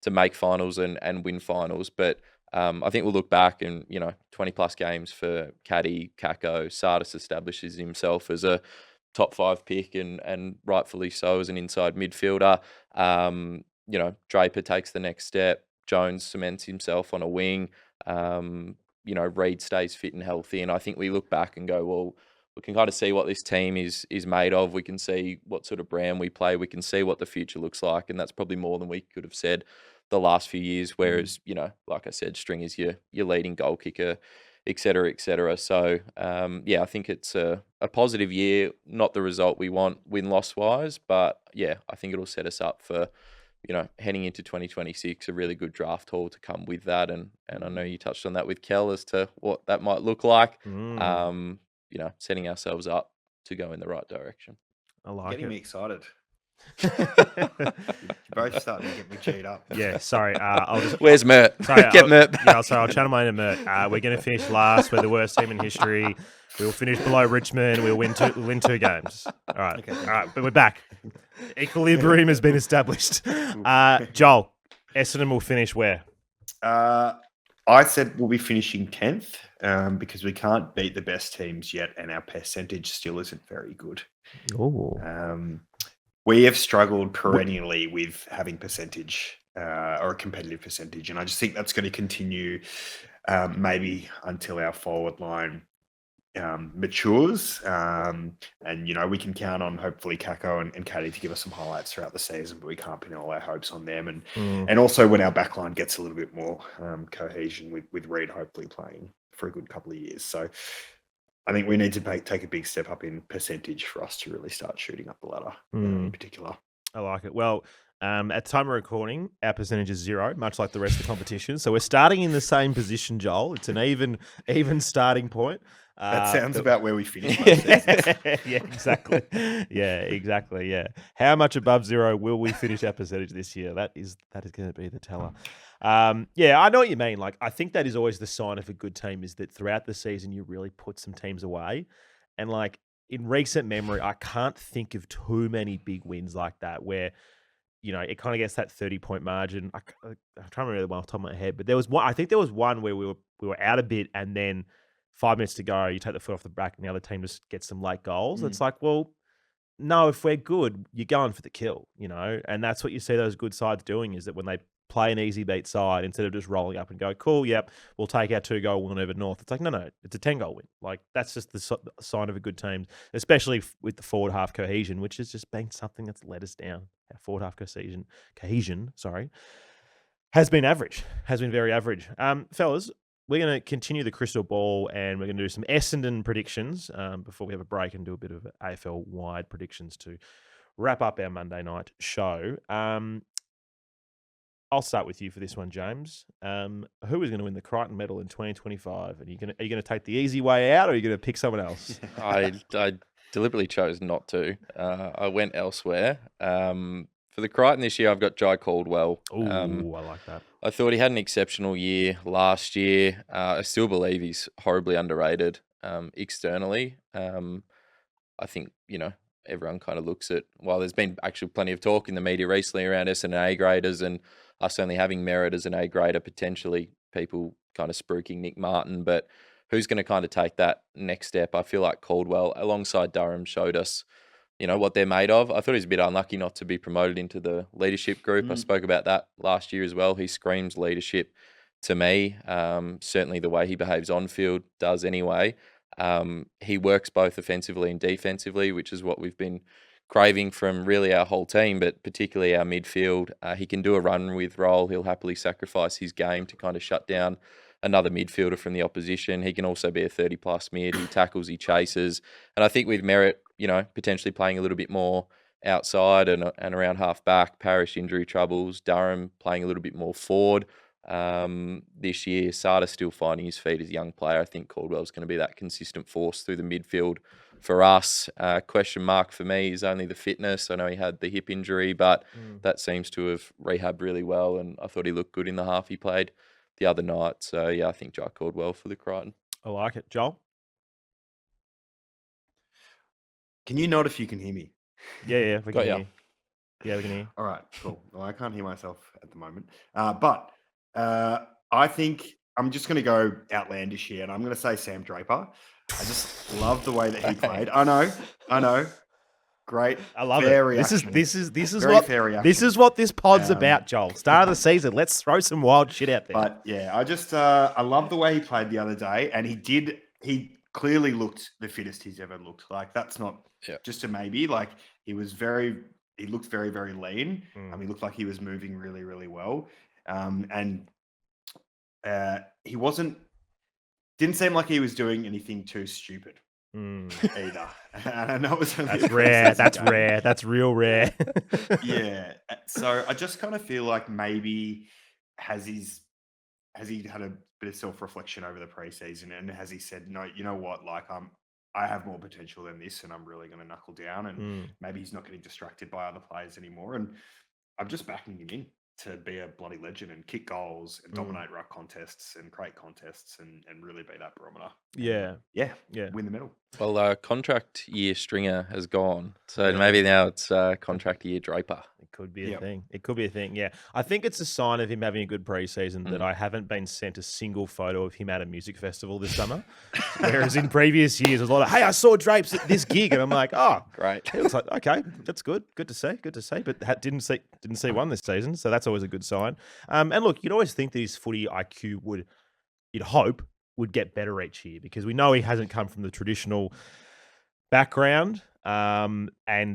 make finals and win finals, but I think we'll look back and 20 plus games for Caddy, Kako, Sardis establishes himself as a top 5 pick and rightfully so as an inside midfielder. Draper takes the next step. Jones cements himself on a wing. Reid stays fit and healthy. And I think we look back and go, well, we can kind of see what this team is made of. We can see what sort of brand we play. We can see what the future looks like. And that's probably more than we could have said the last few years. Whereas, like I said, String is your leading goal kicker, et cetera, et cetera. So, I think it's a positive year, not the result we want win-loss wise. But, I think it'll set us up for heading into 2026, a really good draft haul to come with that. And I know you touched on that with Kel as to what that might look like. Setting ourselves up to go in the right direction. I like Getting it. me excited. You're both starting to get me cheated up. Yeah, sorry. Where's Mert? Get Mert back. Yeah, sorry, I'll channel my inner Mert. We're going to finish last. We're the worst team in history. We'll finish below Richmond. We'll win 2 games. All right. Okay. All right, but we're back. Equilibrium has been established. Joel, Essendon will finish where? I said we'll be finishing 10th because we can't beat the best teams yet, and our percentage still isn't very good. Oh. We have struggled perennially with having percentage or a competitive percentage, and I just think that's going to continue maybe until our forward line matures. And, we can count on hopefully Kako and Caddy to give us some highlights throughout the season, but we can't pin all our hopes on them. And also when our backline gets a little bit more cohesion with Reid hopefully playing for a good couple of years. So I think we need to take a big step up in percentage for us to really start shooting up the ladder in particular. I like it. Well, at the time of recording, our percentage is 0, much like the rest of the competition. So we're starting in the same position, Joel. It's an even starting point. That sounds about where we finished. Yeah, exactly. Yeah. How much above 0 will we finish our percentage this year? That is going to be the teller. I know what you mean. Like, I think that is always the sign of a good team is that throughout the season you really put some teams away. And like in recent memory, I can't think of too many big wins like that where it kind of gets that 30-point margin. I'm trying to remember the one off the top of my head, but there was one. I think there was one where we were out a bit, and then 5 minutes to go, you take the foot off the back, and the other team just gets some late goals. It's like, well, no, if we're good, you're going for the kill, and that's what you see those good sides doing, is that when they play an easy beat side, instead of just rolling up and go, cool, yep, we'll take our 2-goal win over North. It's like, no, it's a 10-goal win. Like, that's just the sign of a good team, especially with the forward half cohesion, which has just been something that's let us down. Our forward half cohesion, has been very average. Fellas, we're going to continue the crystal ball, and we're going to do some Essendon predictions before we have a break and do a bit of AFL-wide predictions to wrap up our Monday night show. I'll start with you for this one, James. Who is going to win the Crichton Medal in 2025? And are you going to take the easy way out, or are you going to pick someone else? I deliberately chose not to. I went elsewhere. For the Crichton this year, I've got Jai Caldwell. Ooh, I like that. I thought he had an exceptional year last year. I still believe he's horribly underrated externally. I think, everyone kind of looks at, while there's been actually plenty of talk in the media recently around Essendon A-graders and us only having merit as an A-grader, potentially people kind of spruiking Nick Martin, but who's going to kind of take that next step? I feel like Caldwell, alongside Durham, showed us, what they're made of. I thought he was a bit unlucky not to be promoted into the leadership group. I spoke about that last year as well. He screams leadership to me. Certainly the way he behaves on field does anyway. He works both offensively and defensively, which is what we've been craving from really our whole team, but particularly our midfield. He can do a run with role. He'll happily sacrifice his game to kind of shut down another midfielder from the opposition. He can also be a 30-plus mid. He tackles, he chases. And I think with Merritt, potentially playing a little bit more outside and around half back, Parish injury troubles, Durham playing a little bit more forward. This year, Sada's still finding his feet as a young player. I think Caldwell's going to be that consistent force through the midfield for us. Question mark for me is only the fitness. I know he had the hip injury, but that seems to have rehabbed really well, and I thought he looked good in the half he played the other night. So, yeah, I think Jai Caldwell for the Crichton. I like it. Joel? Can you nod if you can hear me? Yeah, we can hear you. Yeah, we can hear you. All right, cool. Well, I can't hear myself at the moment. But I think I'm just going to go outlandish here, and I'm going to say Sam Draper. I just love the way that he played. I know. Great. I love fair it. Reaction. This is Very what fair reaction. this is what this pod's about, Joel. Start of the season. Let's throw some wild shit out there. But yeah, I just I love the way he played the other day, and he clearly looked the fittest he's ever looked. Like, that's not just a maybe. Like, he looked very, very lean. He looked like he was moving really, really well. And he didn't seem like he was doing anything too stupid either. And I know it was only That's rare. That's rare. That's real rare. Yeah. So I just kind of feel like maybe has he had a bit of self-reflection over the preseason, and has he said, no, you know what, like I have more potential than this, and I'm really going to knuckle down, and maybe he's not getting distracted by other players anymore, and I'm just backing him in to be a bloody legend and kick goals and dominate ruck contests and create contests and really be that barometer. Yeah. Win the medal. Well, contract year Stringer has gone, so maybe now it's contract year Draper. It could be a thing. It could be a thing, yeah. I think it's a sign of him having a good preseason that I haven't been sent a single photo of him at a music festival this summer. Whereas in previous years, it was a lot of, hey, I saw Drapes at this gig. And I'm like, oh, great. It was like, okay, that's good. Good to see. But didn't see one this season, so that's always a good sign. And look, you'd always think that his footy IQ you'd hope, would get better each year, because we know he hasn't come from the traditional background. And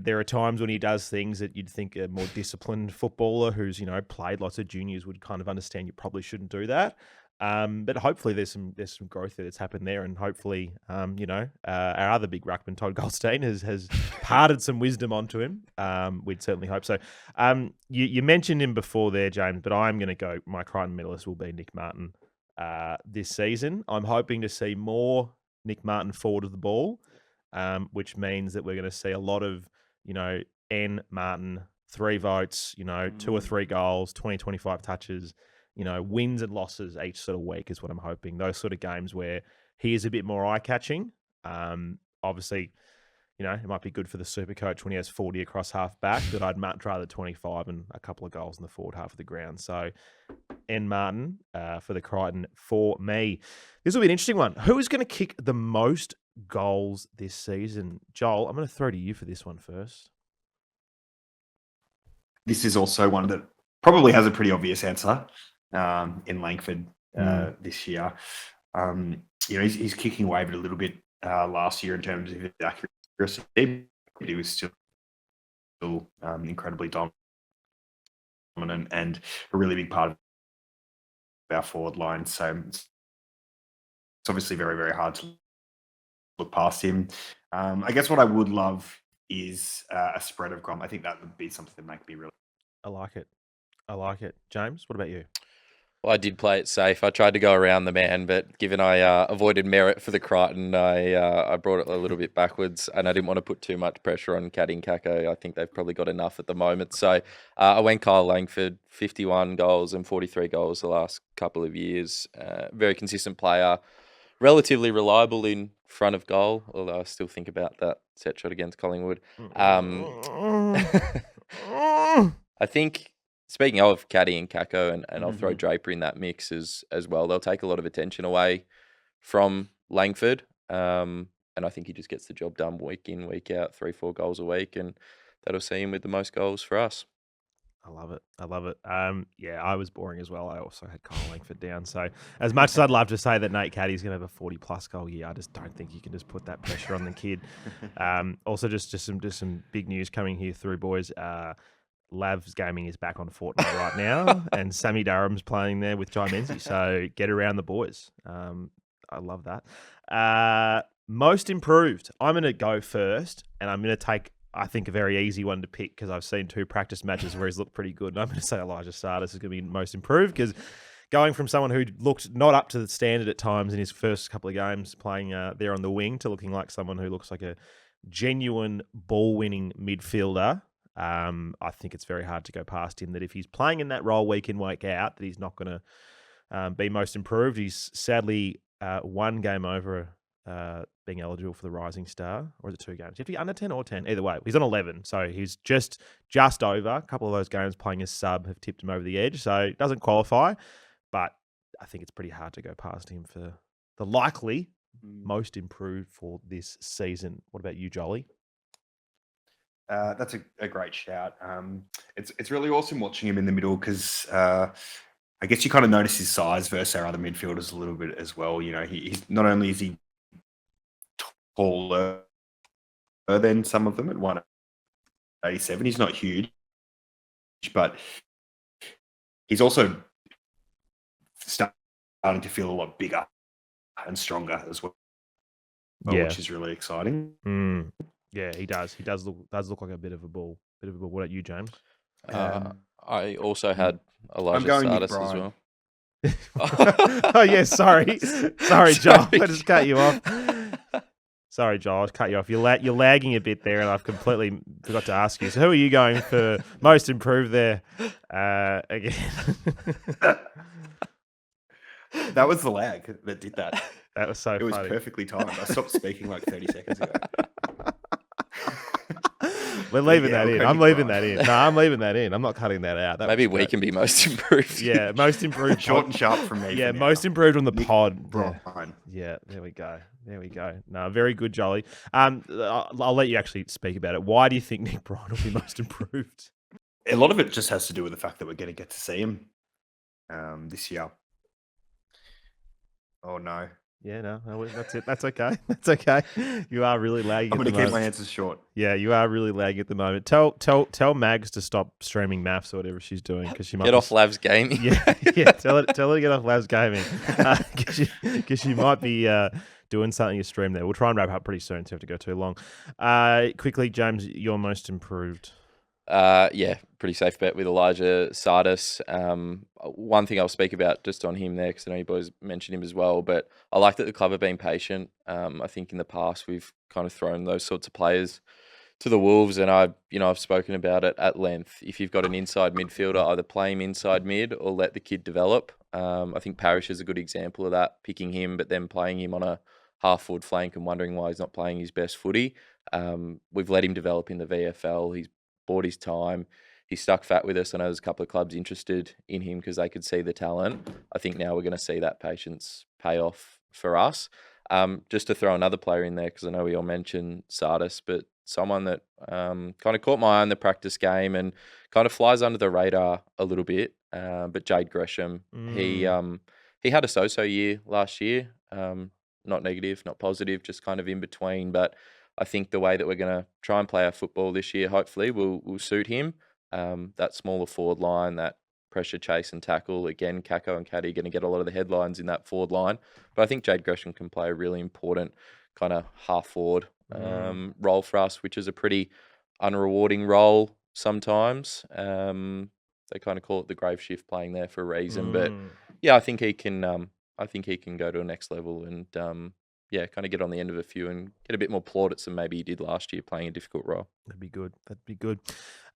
there are times when he does things that you'd think a more disciplined footballer who's, played lots of juniors would kind of understand you probably shouldn't do that. But hopefully there's some growth that's happened there, and hopefully, our other big ruckman, Todd Goldstein, has parted some wisdom onto him. We'd certainly hope so. You mentioned him before there, James, but I'm going to go. My Crichton medalist will be Nick Martin this season. I'm hoping to see more Nick Martin forward of the ball, which means that we're going to see a lot of, N Martin, 3 votes, 2 or 3 goals, 20, 25 touches, wins and losses each sort of week is what I'm hoping. Those sort of games where he is a bit more eye-catching. Obviously, you know, it might be good for the super coach when he has 40 across half back, but I'd much rather 25 and a couple of goals in the forward half of the ground. So, N. Martin for the Crichton for me. This will be an interesting one. Who is going to kick the most goals this season? Joel, I'm going to throw to you for this one first. This is also one that probably has a pretty obvious answer in Langford this year. You know, he's kicking wavered a little bit last year in terms of his accuracy, but he was still incredibly dominant and a really big part of our forward line. So it's obviously very, very hard to look past him. I guess what I would love is a spread of Grom. I think that would be something that might be really. I like it. I like it. James, what about you? Well, I did play it safe. I tried to go around the man, but given I avoided merit for the Crichton, I brought it a little bit backwards, and I didn't want to put too much pressure on Caddy and Kako. I think they've probably got enough at the moment. So I went Kyle Langford, 51 goals and 43 goals the last couple of years. Very consistent player, relatively reliable in front of goal, although I still think about that set shot against Collingwood. I think, speaking of Caddy and Kako, and I'll throw Draper in that mix as well, they'll take a lot of attention away from Langford. And I think he just gets the job done week in, week out, 3-4 goals a week, and that'll see him with the most goals for us. I love it. I love it. Yeah, I was boring as well. I also had Kyle Langford down. So as much as I'd love to say that Nate Caddy's going to have a 40-plus goal year, I just don't think you can just put that pressure on the kid. Also, just some big news coming here through, boys. Lavs Gaming is back on Fortnite right now, and Sammy Durham's playing there with Jai Menzies. So get around the boys. I love that. Most improved. I'm going to go first, and I'm going to take, I think, a very easy one to pick because I've seen 2 practice matches where he's looked pretty good. And I'm going to say Elijah Sardis is going to be most improved because going from someone who looked not up to the standard at times in his first couple of games playing there on the wing to looking like someone who looks like a genuine ball-winning midfielder. I think it's very hard to go past him that if he's playing in that role week in, week out, that he's not going to be most improved. He's sadly 1 game over being eligible for the Rising Star, or is it 2 games? You have to be under 10 or 10. Either way, he's on 11, so he's just over. A couple of those games playing as sub have tipped him over the edge, so he doesn't qualify, but I think it's pretty hard to go past him for the likely most improved for this season. What about you, Jolly? That's a great shout. It's really awesome watching him in the middle because I guess you kind of notice his size versus our other midfielders a little bit as well. You know, he's not only is he taller than some of them at 187, he's not huge, but he's also starting to feel a lot bigger and stronger as well, which is really exciting. Yeah, he does. He does look like a bit of a ball. What about you, James? I also had Elijah Sardis as well. Oh yeah, sorry, Joel. I just cut you off. Sorry, Joel. I cut you off. You're lagging a bit there, and I've completely forgot to ask you. So, who are you going for most improved there? Again, that was the lag that did that. That was so. It was perfectly timed. I stopped speaking like 30 seconds ago. We're leaving that in. I'm leaving that in. No, I'm leaving that in. I'm not cutting that out. Maybe we can be most improved. Yeah, most improved. Short and sharp from me. Yeah, most improved on the pod. Brian. Yeah, there we go. No, very good, Jolly. I'll let you actually speak about it. Why do you think Nick Bryan will be most improved? A lot of it just has to do with the fact that we're going to get to see him this year. Oh, no. Yeah, no, that's it. That's okay. That's okay. You are really lagging. I'm going to keep my answers short. Yeah, you are really lagging at the moment. Tell Mags to stop streaming maths or whatever she's doing because she might get off Lavs Gaming. Yeah. Tell her to get off Lavs Gaming because she might be doing something to stream there. We'll try and wrap up pretty soon, so you have to go too long. Quickly, James, you're most improved. Yeah, pretty safe bet with Elijah Sardis. One thing I'll speak about just on him there, because I know you boys mentioned him as well, but I like that the club have been patient. I think in the past we've kind of thrown those sorts of players to the Wolves, and I've spoken about it at length. If you've got an inside midfielder, either play him inside mid or let the kid develop. I think Parrish is a good example of that, picking him, but then playing him on a half-forward flank and wondering why he's not playing his best footy. We've let him develop in the VFL. He's bought his time. He stuck fat with us. I know there's a couple of clubs interested in him because they could see the talent. I think now we're going to see that patience pay off for us. Just to throw another player in there, because I know we all mentioned Sardis, but someone that kind of caught my eye in the practice game and kind of flies under the radar a little bit. But Jade Gresham, he had a so-so year last year. Not negative, not positive, just kind of in between. But I think the way that we're going to try and play our football this year, hopefully, will suit him. That smaller forward line, that pressure, chase and tackle. Again, Kako and Caddy are going to get a lot of the headlines in that forward line. But I think Jade Gresham can play a really important kind of half forward role for us, which is a pretty unrewarding role sometimes. They kind of call it the grave shift playing there for a reason. But yeah, I think he can. I think he can go to a next level and yeah, kind of get on the end of a few and get a bit more plaudits than maybe he did last year playing a difficult role. That'd be good. That'd be good.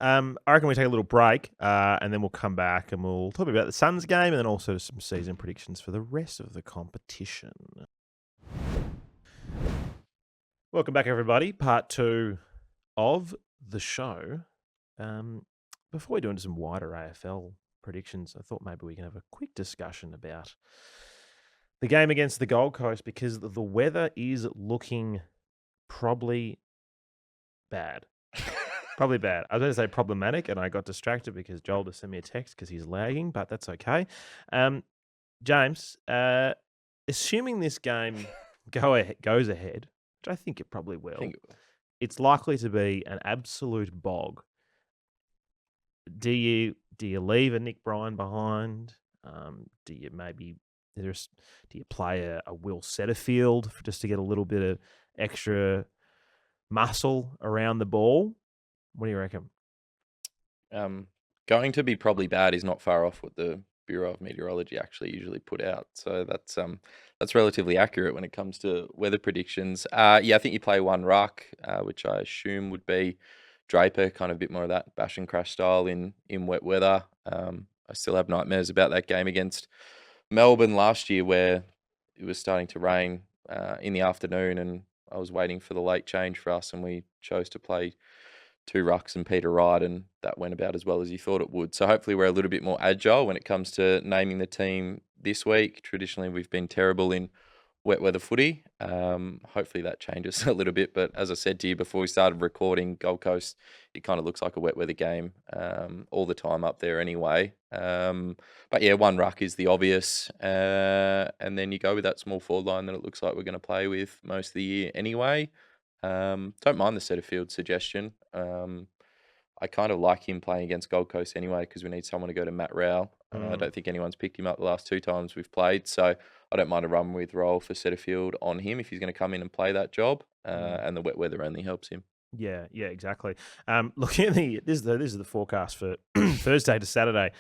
I reckon we take a little break and then we'll come back and we'll talk about the Suns game and then also some season predictions for the rest of the competition. Welcome back, everybody. Part 2 of the show. Before we do into some wider AFL predictions, I thought maybe we can have a quick discussion about the game against the Gold Coast because the weather is looking probably bad. Probably bad. I was going to say problematic, and I got distracted because Joel just sent me a text because he's lagging, but that's okay. James, assuming this game goes ahead, which I think it probably will, it's likely to be an absolute bog. Do you leave a Nick Bryan behind? Do you play a Will Setterfield just to get a little bit of extra muscle around the ball? What do you reckon? Going to be probably bad is not far off what the Bureau of Meteorology actually usually put out. So that's relatively accurate when it comes to weather predictions. Yeah, I think you play one ruck, which I assume would be Draper, kind of a bit more of that bash and crash style in wet weather. I still have nightmares about that game against Melbourne last year where it was starting to rain in the afternoon and I was waiting for the late change for us and we chose to play 2 rucks and Peter Wright and that went about as well as you thought it would. So hopefully we're a little bit more agile when it comes to naming the team this week. Traditionally, we've been terrible in wet weather footy. Hopefully that changes a little bit. But as I said to you before we started recording, Gold Coast, it kind of looks like a wet weather game all the time up there anyway. But yeah, one ruck is the obvious. And then you go with that small forward line that it looks like we're going to play with most of the year anyway. Don't mind the Setterfield suggestion. I kind of like him playing against Gold Coast anyway because we need someone to go to Matt Rowell. I don't think anyone's picked him up the last 2 times we've played, so I don't mind a run with role for Setterfield on him if he's going to come in and play that job, and the wet weather only helps him. Yeah, exactly. Looking at this is the forecast for Thursday to Saturday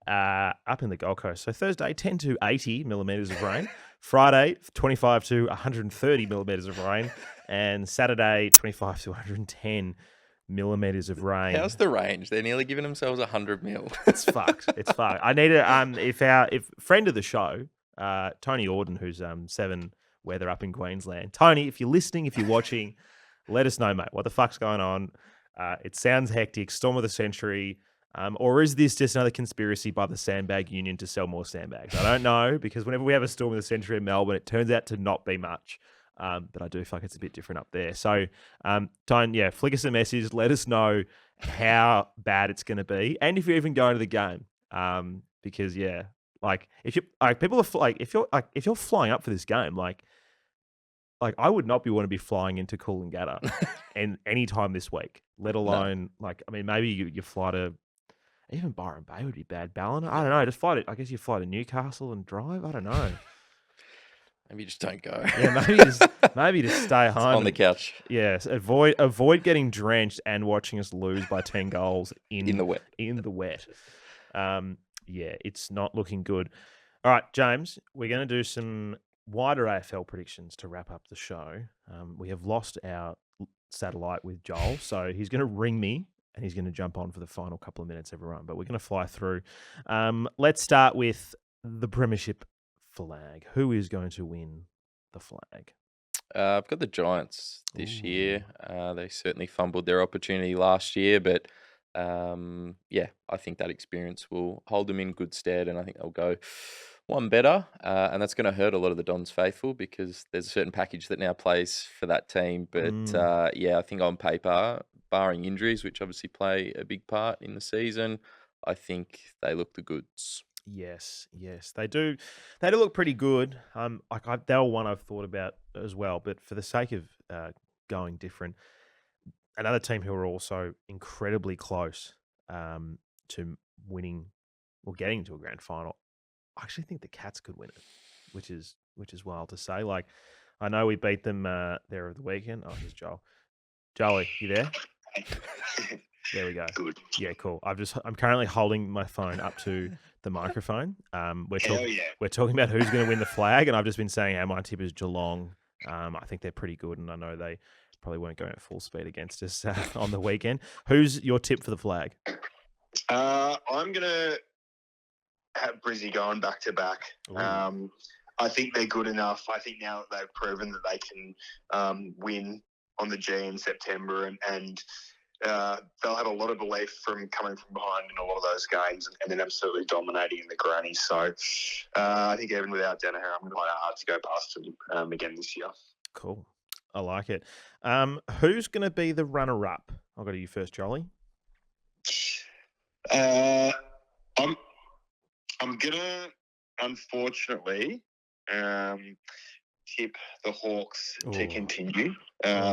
up in the Gold Coast. So Thursday, 10 to 80 millimetres of rain. Friday, 25 to 130 millimetres of rain. And Saturday, 25 to 110 millimetres of rain. How's the range? They're nearly giving themselves 100 mil. It's fucked. It's fucked. I need to if friend of the show, Tony Auden, who's 7 weather up in Queensland. Tony, if you're listening, if you're watching, let us know, mate. What the fuck's going on? It sounds hectic. Storm of the century. Or is this just another conspiracy by the Sandbag Union to sell more sandbags? I don't know, because whenever we have a storm of the century in Melbourne, it turns out to not be much. But I do feel like it's a bit different up there. So, Tone, flick us a message. Let us know how bad it's going to be, and if you're even going to the game. Because if you're flying up for this game, like I would not want to be flying into Coolangatta and any time this week, let alone maybe you fly to. Even Byron Bay would be bad. Ballina, I don't know. Just fly to. I guess you fly to Newcastle and drive. I don't know. Maybe just don't go. Yeah, maybe just stay home on the couch. Yes, avoid getting drenched and watching us lose by 10 goals in the wet. Yeah, it's not looking good. All right, James, we're going to do some wider AFL predictions to wrap up the show. We have lost our satellite with Joel, so he's going to ring me. And he's going to jump on for the final couple of minutes, everyone. But we're going to fly through. Let's start with the Premiership flag. Who is going to win the flag? I've got the Giants this Ooh. year. They certainly fumbled their opportunity last year, but yeah, I think that experience will hold them in good stead, and I think they'll go one better. And that's going to hurt a lot of the Dons faithful because there's a certain package that now plays for that team. But yeah, I think on paper, barring injuries, which obviously play a big part in the season, I think they look the goods. Yes, they do. They do look pretty good. They were one I've thought about as well. But for the sake of going different, another team who are also incredibly close to winning or getting to a grand final. I actually think the Cats could win it, which is wild to say. Like, I know we beat them there over the weekend. Oh, here's Joel. Joey, you there? There we go. Good. Yeah, cool. I'm currently holding my phone up to the microphone. We're talking about who's going to win the flag, and I've just been saying how my tip is Geelong. I think they're pretty good, and I know they probably weren't going at full speed against us on the weekend. Who's your tip for the flag? I'm gonna have Brizzy going back to back. I think they're good enough. I think now that they've proven that they can win on the G in September, and they'll have a lot of belief from coming from behind in a lot of those games and then absolutely dominating in the granny. So I think even without Danaher, I'm going to find it hard to go past them again this year. Cool. I like it. Who's going to be the runner-up? I'll go to you first, Jolly. I'm gonna, unfortunately, tip the Hawks to continue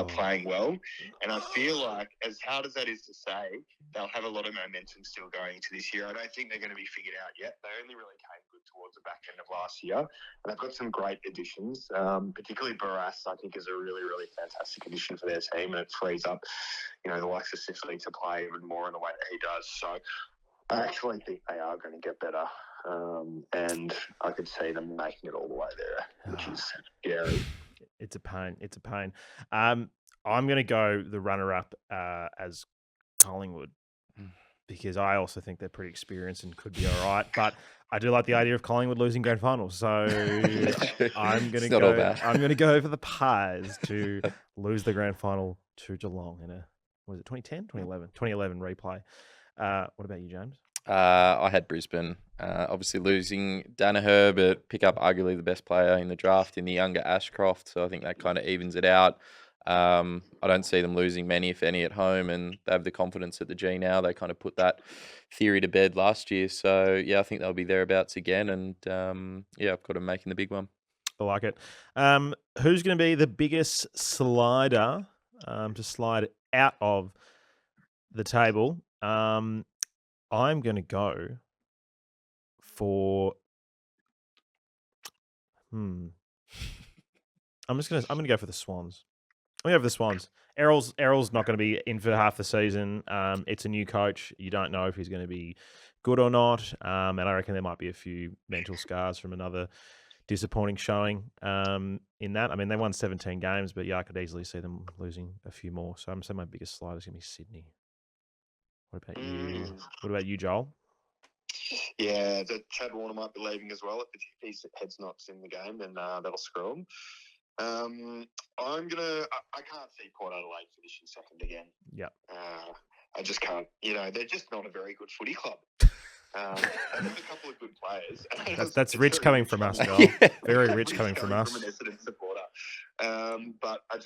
playing well, and I feel like, as hard as that is to say, they'll have a lot of momentum still going into this year. I don't think they're going to be figured out yet. They only really came good towards the back end of last year, and they've got some great additions. Particularly Barras, I think, is a really, really fantastic addition for their team, and it frees up, the likes of Sicily to play even more in the way that he does. So I actually think they are going to get better. And I could see them making it all the way there, which is scary. It's a pain. I'm going to go the runner-up as Collingwood, because I also think they're pretty experienced and could be all right. But I do like the idea of Collingwood losing grand finals, so I'm going to go for the Pies to lose the grand final to Geelong in a, was it 2010, 2011 replay. What about you, James? I had Brisbane. Obviously losing Danaher, but pick up arguably the best player in the draft in the younger Ashcroft. So I think that kind of evens it out. I don't see them losing many, if any, at home, and they have the confidence at the G now. They kind of put that theory to bed last year. So, yeah, I think they'll be thereabouts again. And, yeah, I've got them making the big one. I like it. Who's going to be the biggest slider to slide out of the table? I'm going to go for. I'm going to go for the Swans. I'm going to go for the Swans. Errol's not going to be in for half the season. It's a new coach. You don't know if he's going to be good or not. And I reckon there might be a few mental scars from another disappointing showing in that. I mean, they won 17 games, but yeah, I could easily see them losing a few more. So I'm saying my biggest slide is going to be Sydney. What about you? What about you, Joel? Yeah, Chad Warner might be leaving as well. If his head's not in the game, then that'll screw him. I can't see Port Adelaide finishing second again. Yeah. I just can't. They're just not a very good footy club. They have a couple of good players. That's rich coming from us, Joel. Very rich coming from us. From an Essendon supporter. But I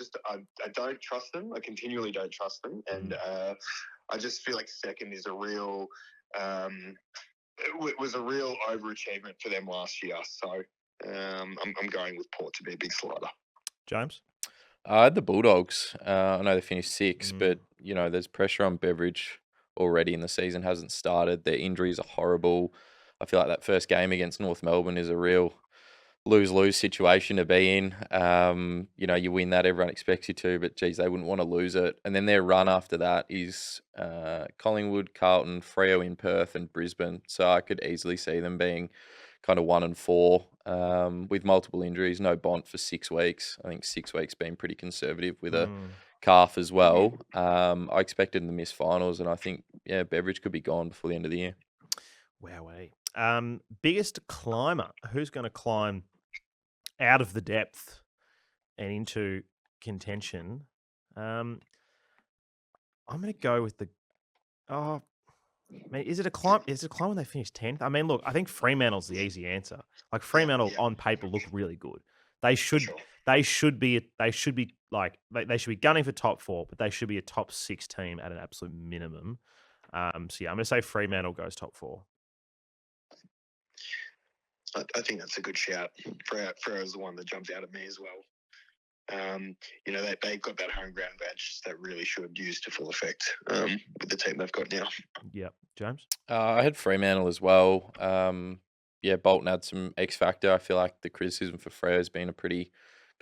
don't trust them. I continually don't trust them. And I just feel like second is a real... it was a real overachievement for them last year. So I'm going with Port to be a big slider. James? I had the Bulldogs. I know they finished sixth, but, there's pressure on Beveridge already, and the season hasn't started. Their injuries are horrible. I feel like that first game against North Melbourne is a real lose-lose situation to be in. You win that, everyone expects you to, but, geez, they wouldn't want to lose it. And then their run after that is Collingwood, Carlton, Freo in Perth, and Brisbane. So I could easily see them being kind of 1 and 4 with multiple injuries. No Bont for 6 weeks. I think 6 weeks being pretty conservative with a calf as well. I expected them to miss finals, and I think, Beveridge could be gone before the end of the year. Wowee. Biggest climber. Who's going to climb out of the depth and into contention. I'm going to go with the. Oh, man, is it a climb? Is it a climb when they finish 10th? I mean, look, I think Fremantle's the easy answer. Like Fremantle on paper look really good. They should. Sure. They should be. They should be like. They should be gunning for top 4, but they should be a top 6 team at an absolute minimum. So yeah, I'm going to say Fremantle goes top 4. I think that's a good shout. Freo is the one that jumped out at me as well. They've got that home ground advantage that really should use to full effect with the team they've got now. Yep, James. I had Fremantle as well. Bolton had some X factor. I feel like the criticism for Freo has been a pretty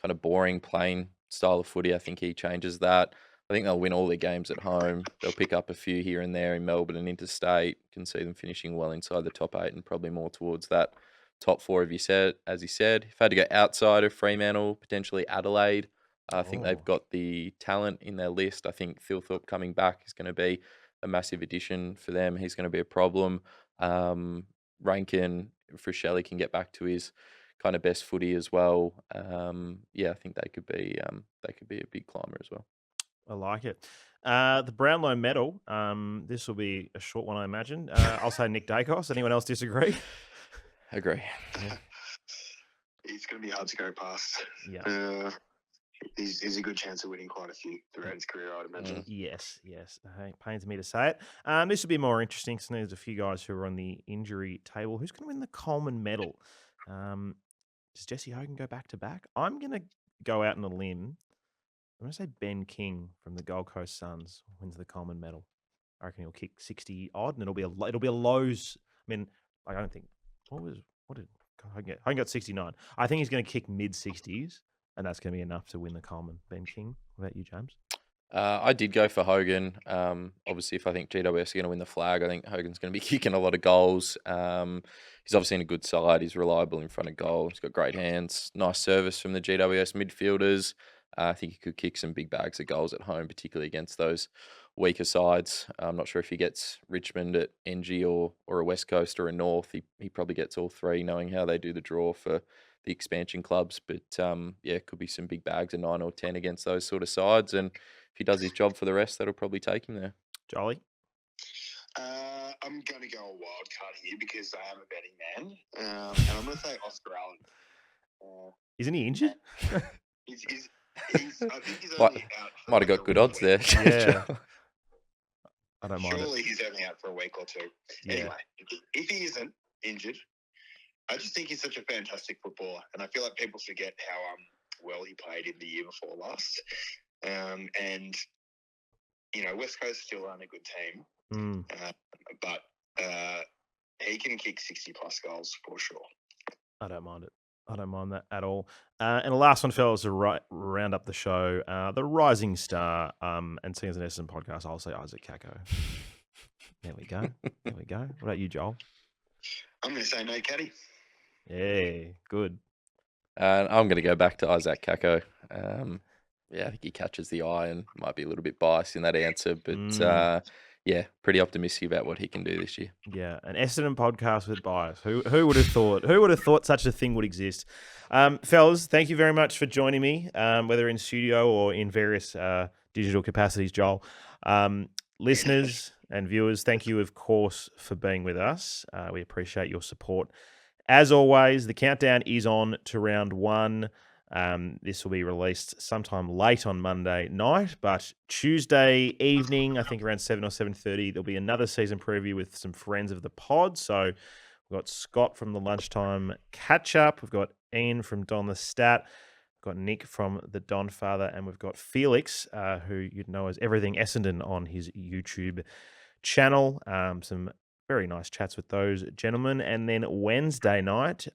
kind of boring, plain style of footy. I think he changes that. I think they'll win all their games at home. They'll pick up a few here and there in Melbourne and interstate. Can see them finishing well inside the top 8 and probably more towards that top 4, as he said. If I had to go outside of Fremantle, potentially Adelaide, I think they've got the talent in their list. I think Thilthorpe coming back is going to be a massive addition for them. He's going to be a problem. Rankin, Fruscelli can get back to his kind of best footy as well. I think they could be a big climber as well. I like it. The Brownlow medal. This will be a short one, I imagine. I'll say Nick Dacos. Anyone else disagree? Agree. Yeah. It's going to be hard to go past. Yeah. He's a good chance of winning quite a few throughout his career, I'd imagine. Yes. It pains me to say it. This will be more interesting because there's a few guys who are on the injury table. Who's going to win the Coleman medal? Does Jesse Hogan go back to back? I'm going to go out on a limb. I'm going to say Ben King from the Gold Coast Suns wins the Coleman medal. I reckon he'll kick 60 odd, and it'll be a lows. I mean, I don't think what did Hogan get? Hogan got 69. I think he's going to kick mid 60s, and that's going to be enough to win the Coleman. Ben King. What about you, James? I did go for Hogan. Obviously, if I think GWS are going to win the flag, I think Hogan's going to be kicking a lot of goals. He's obviously in a good side. He's reliable in front of goal. He's got great hands. Nice service from the GWS midfielders. I think he could kick some big bags of goals at home, particularly against those weaker sides. I'm not sure if he gets Richmond at NG or a West Coast or a North. He probably gets all 3, knowing how they do the draw for the expansion clubs. But it could be some big bags of 9 or 10 against those sort of sides. And if he does his job for the rest, that'll probably take him there. Jolly? I'm going to go a wild card here because I am a betting man. And I'm going to say Oscar Allen. Isn't he injured? I think he's only out. Might have got good odds there. Yeah. I don't mind Surely it. he's only out for a week or 2. Yeah. Anyway, if he isn't injured, I just think he's such a fantastic footballer. And I feel like people forget how well he played in the year before last. And, West Coast still aren't a good team. But he can kick 60-plus goals for sure. I don't mind it. I don't mind that at all. And the last one, fellas, to round up the show, the rising star, and seeing as an Essendon podcast, I'll say Isaac Kako. There we go. What about you, Joel? I'm going to say no caddy. Yeah, good. I'm going to go back to Isaac Kako. I think he catches the eye and might be a little bit biased in that answer, but pretty optimistic about what he can do this year. Yeah, an Essendon podcast with bias. Who would have thought? Who would have thought such a thing would exist? Fellas, thank you very much for joining me, whether in studio or in various digital capacities, Joel. Listeners and viewers, thank you, of course, for being with us. We appreciate your support. As always, the countdown is on to round 1. This will be released sometime late on Monday night, but Tuesday evening, I think around 7 or 7:30, there'll be another season preview with some friends of the pod. So we've got Scott from the Lunchtime Catch Up, we've got Ian from Don the Stat, we've got Nick from the Don Father, and we've got Felix, who you'd know as Everything Essendon on his YouTube channel. Some very nice chats with those gentlemen. And then Wednesday night,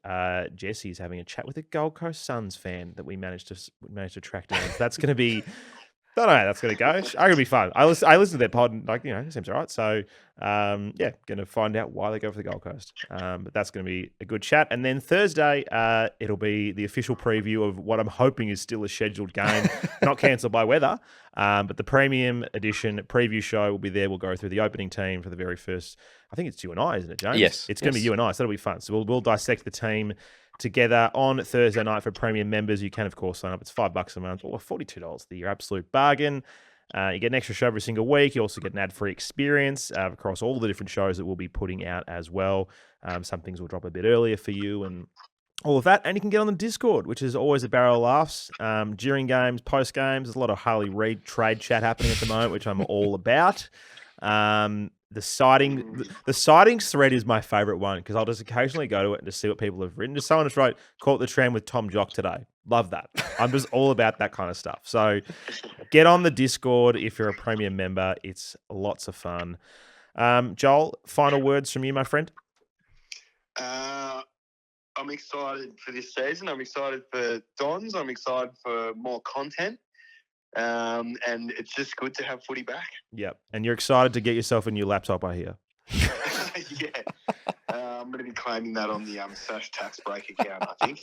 Jesse's having a chat with a Gold Coast Suns fan that we managed to track down. So that's going to be, I don't know how that's going to go. It's going to be fun. I listen to their pod and it seems all right. So, going to find out why they go for the Gold Coast. But that's going to be a good chat. And then Thursday, it'll be the official preview of what I'm hoping is still a scheduled game, not cancelled by weather. But the premium edition preview show will be there. We'll go through the opening team for the very first. I think it's you and I, isn't it, James? Yes. It's going to be you and I, so that'll be fun. So we'll dissect the team together on Thursday night for premium members. You can, of course, sign up. It's $5 a month or $42 the year. Absolute bargain. You get an extra show every single week. You also get an ad-free experience across all the different shows that we'll be putting out as well. Some things will drop a bit earlier for you and all of that. And you can get on the Discord, which is always a barrel of laughs. During games, post games, there's a lot of Harley Reid trade chat happening at the moment, which I'm all about. The sightings thread is my favorite one because I'll just occasionally go to it and just see what people have written. Just someone just wrote, caught the tram with Tom Jock today. Love that. I'm just all about that kind of stuff. So get on the Discord if you're a premium member. It's lots of fun. Joel, final words from you, my friend? I'm excited for this season. I'm excited for Dons. I'm excited for more content. And it's just good to have footy back. Yep. And you're excited to get yourself a new laptop, I hear. Yeah. I'm going to be claiming that on the Sash tax break account, I think.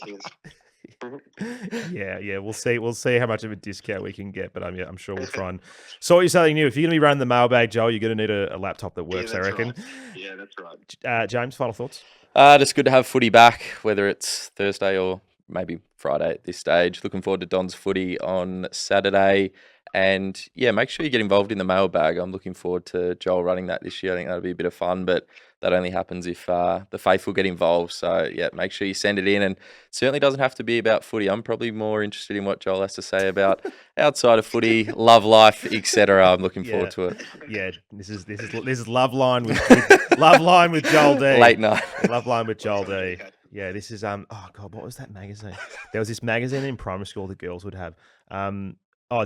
Yeah. We'll see how much of a discount we can get, but I'm sure we'll try and sort you something new. If you're going to be running the mailbag, Joel, you're going to need a laptop that works, I reckon. Right. Yeah, that's right. James, final thoughts? Just good to have footy back, whether it's Thursday or maybe Friday at this stage. Looking forward to Don's footy on Saturday. And yeah, make sure you get involved in the mailbag. I'm looking forward to Joel running that this year. I think that'll be a bit of fun, but that only happens if the faithful get involved. So yeah, make sure you send it in. And it certainly doesn't have to be about footy. I'm probably more interested in what Joel has to say about outside of footy, love life, etc. I'm looking forward to it. Yeah, this is Love Line with Love Line with Joel D. Late night. Love Line with Joel D. Yeah, this is oh god, what was that magazine? There was this magazine in primary school the girls would have.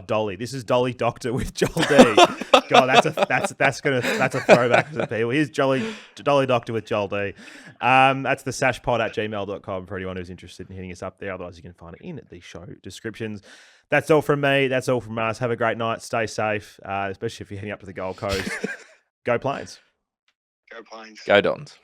Dolly. This is Dolly Doctor with Joel D. God, that's a throwback to people. Here's Dolly Doctor with Joel D. That's the sashpod@gmail.com for anyone who's interested in hitting us up there. Otherwise, you can find it in the show descriptions. That's all from me. That's all from us. Have a great night. Stay safe, especially if you're heading up to the Gold Coast. Go Plains. Go Plains. Go Dons.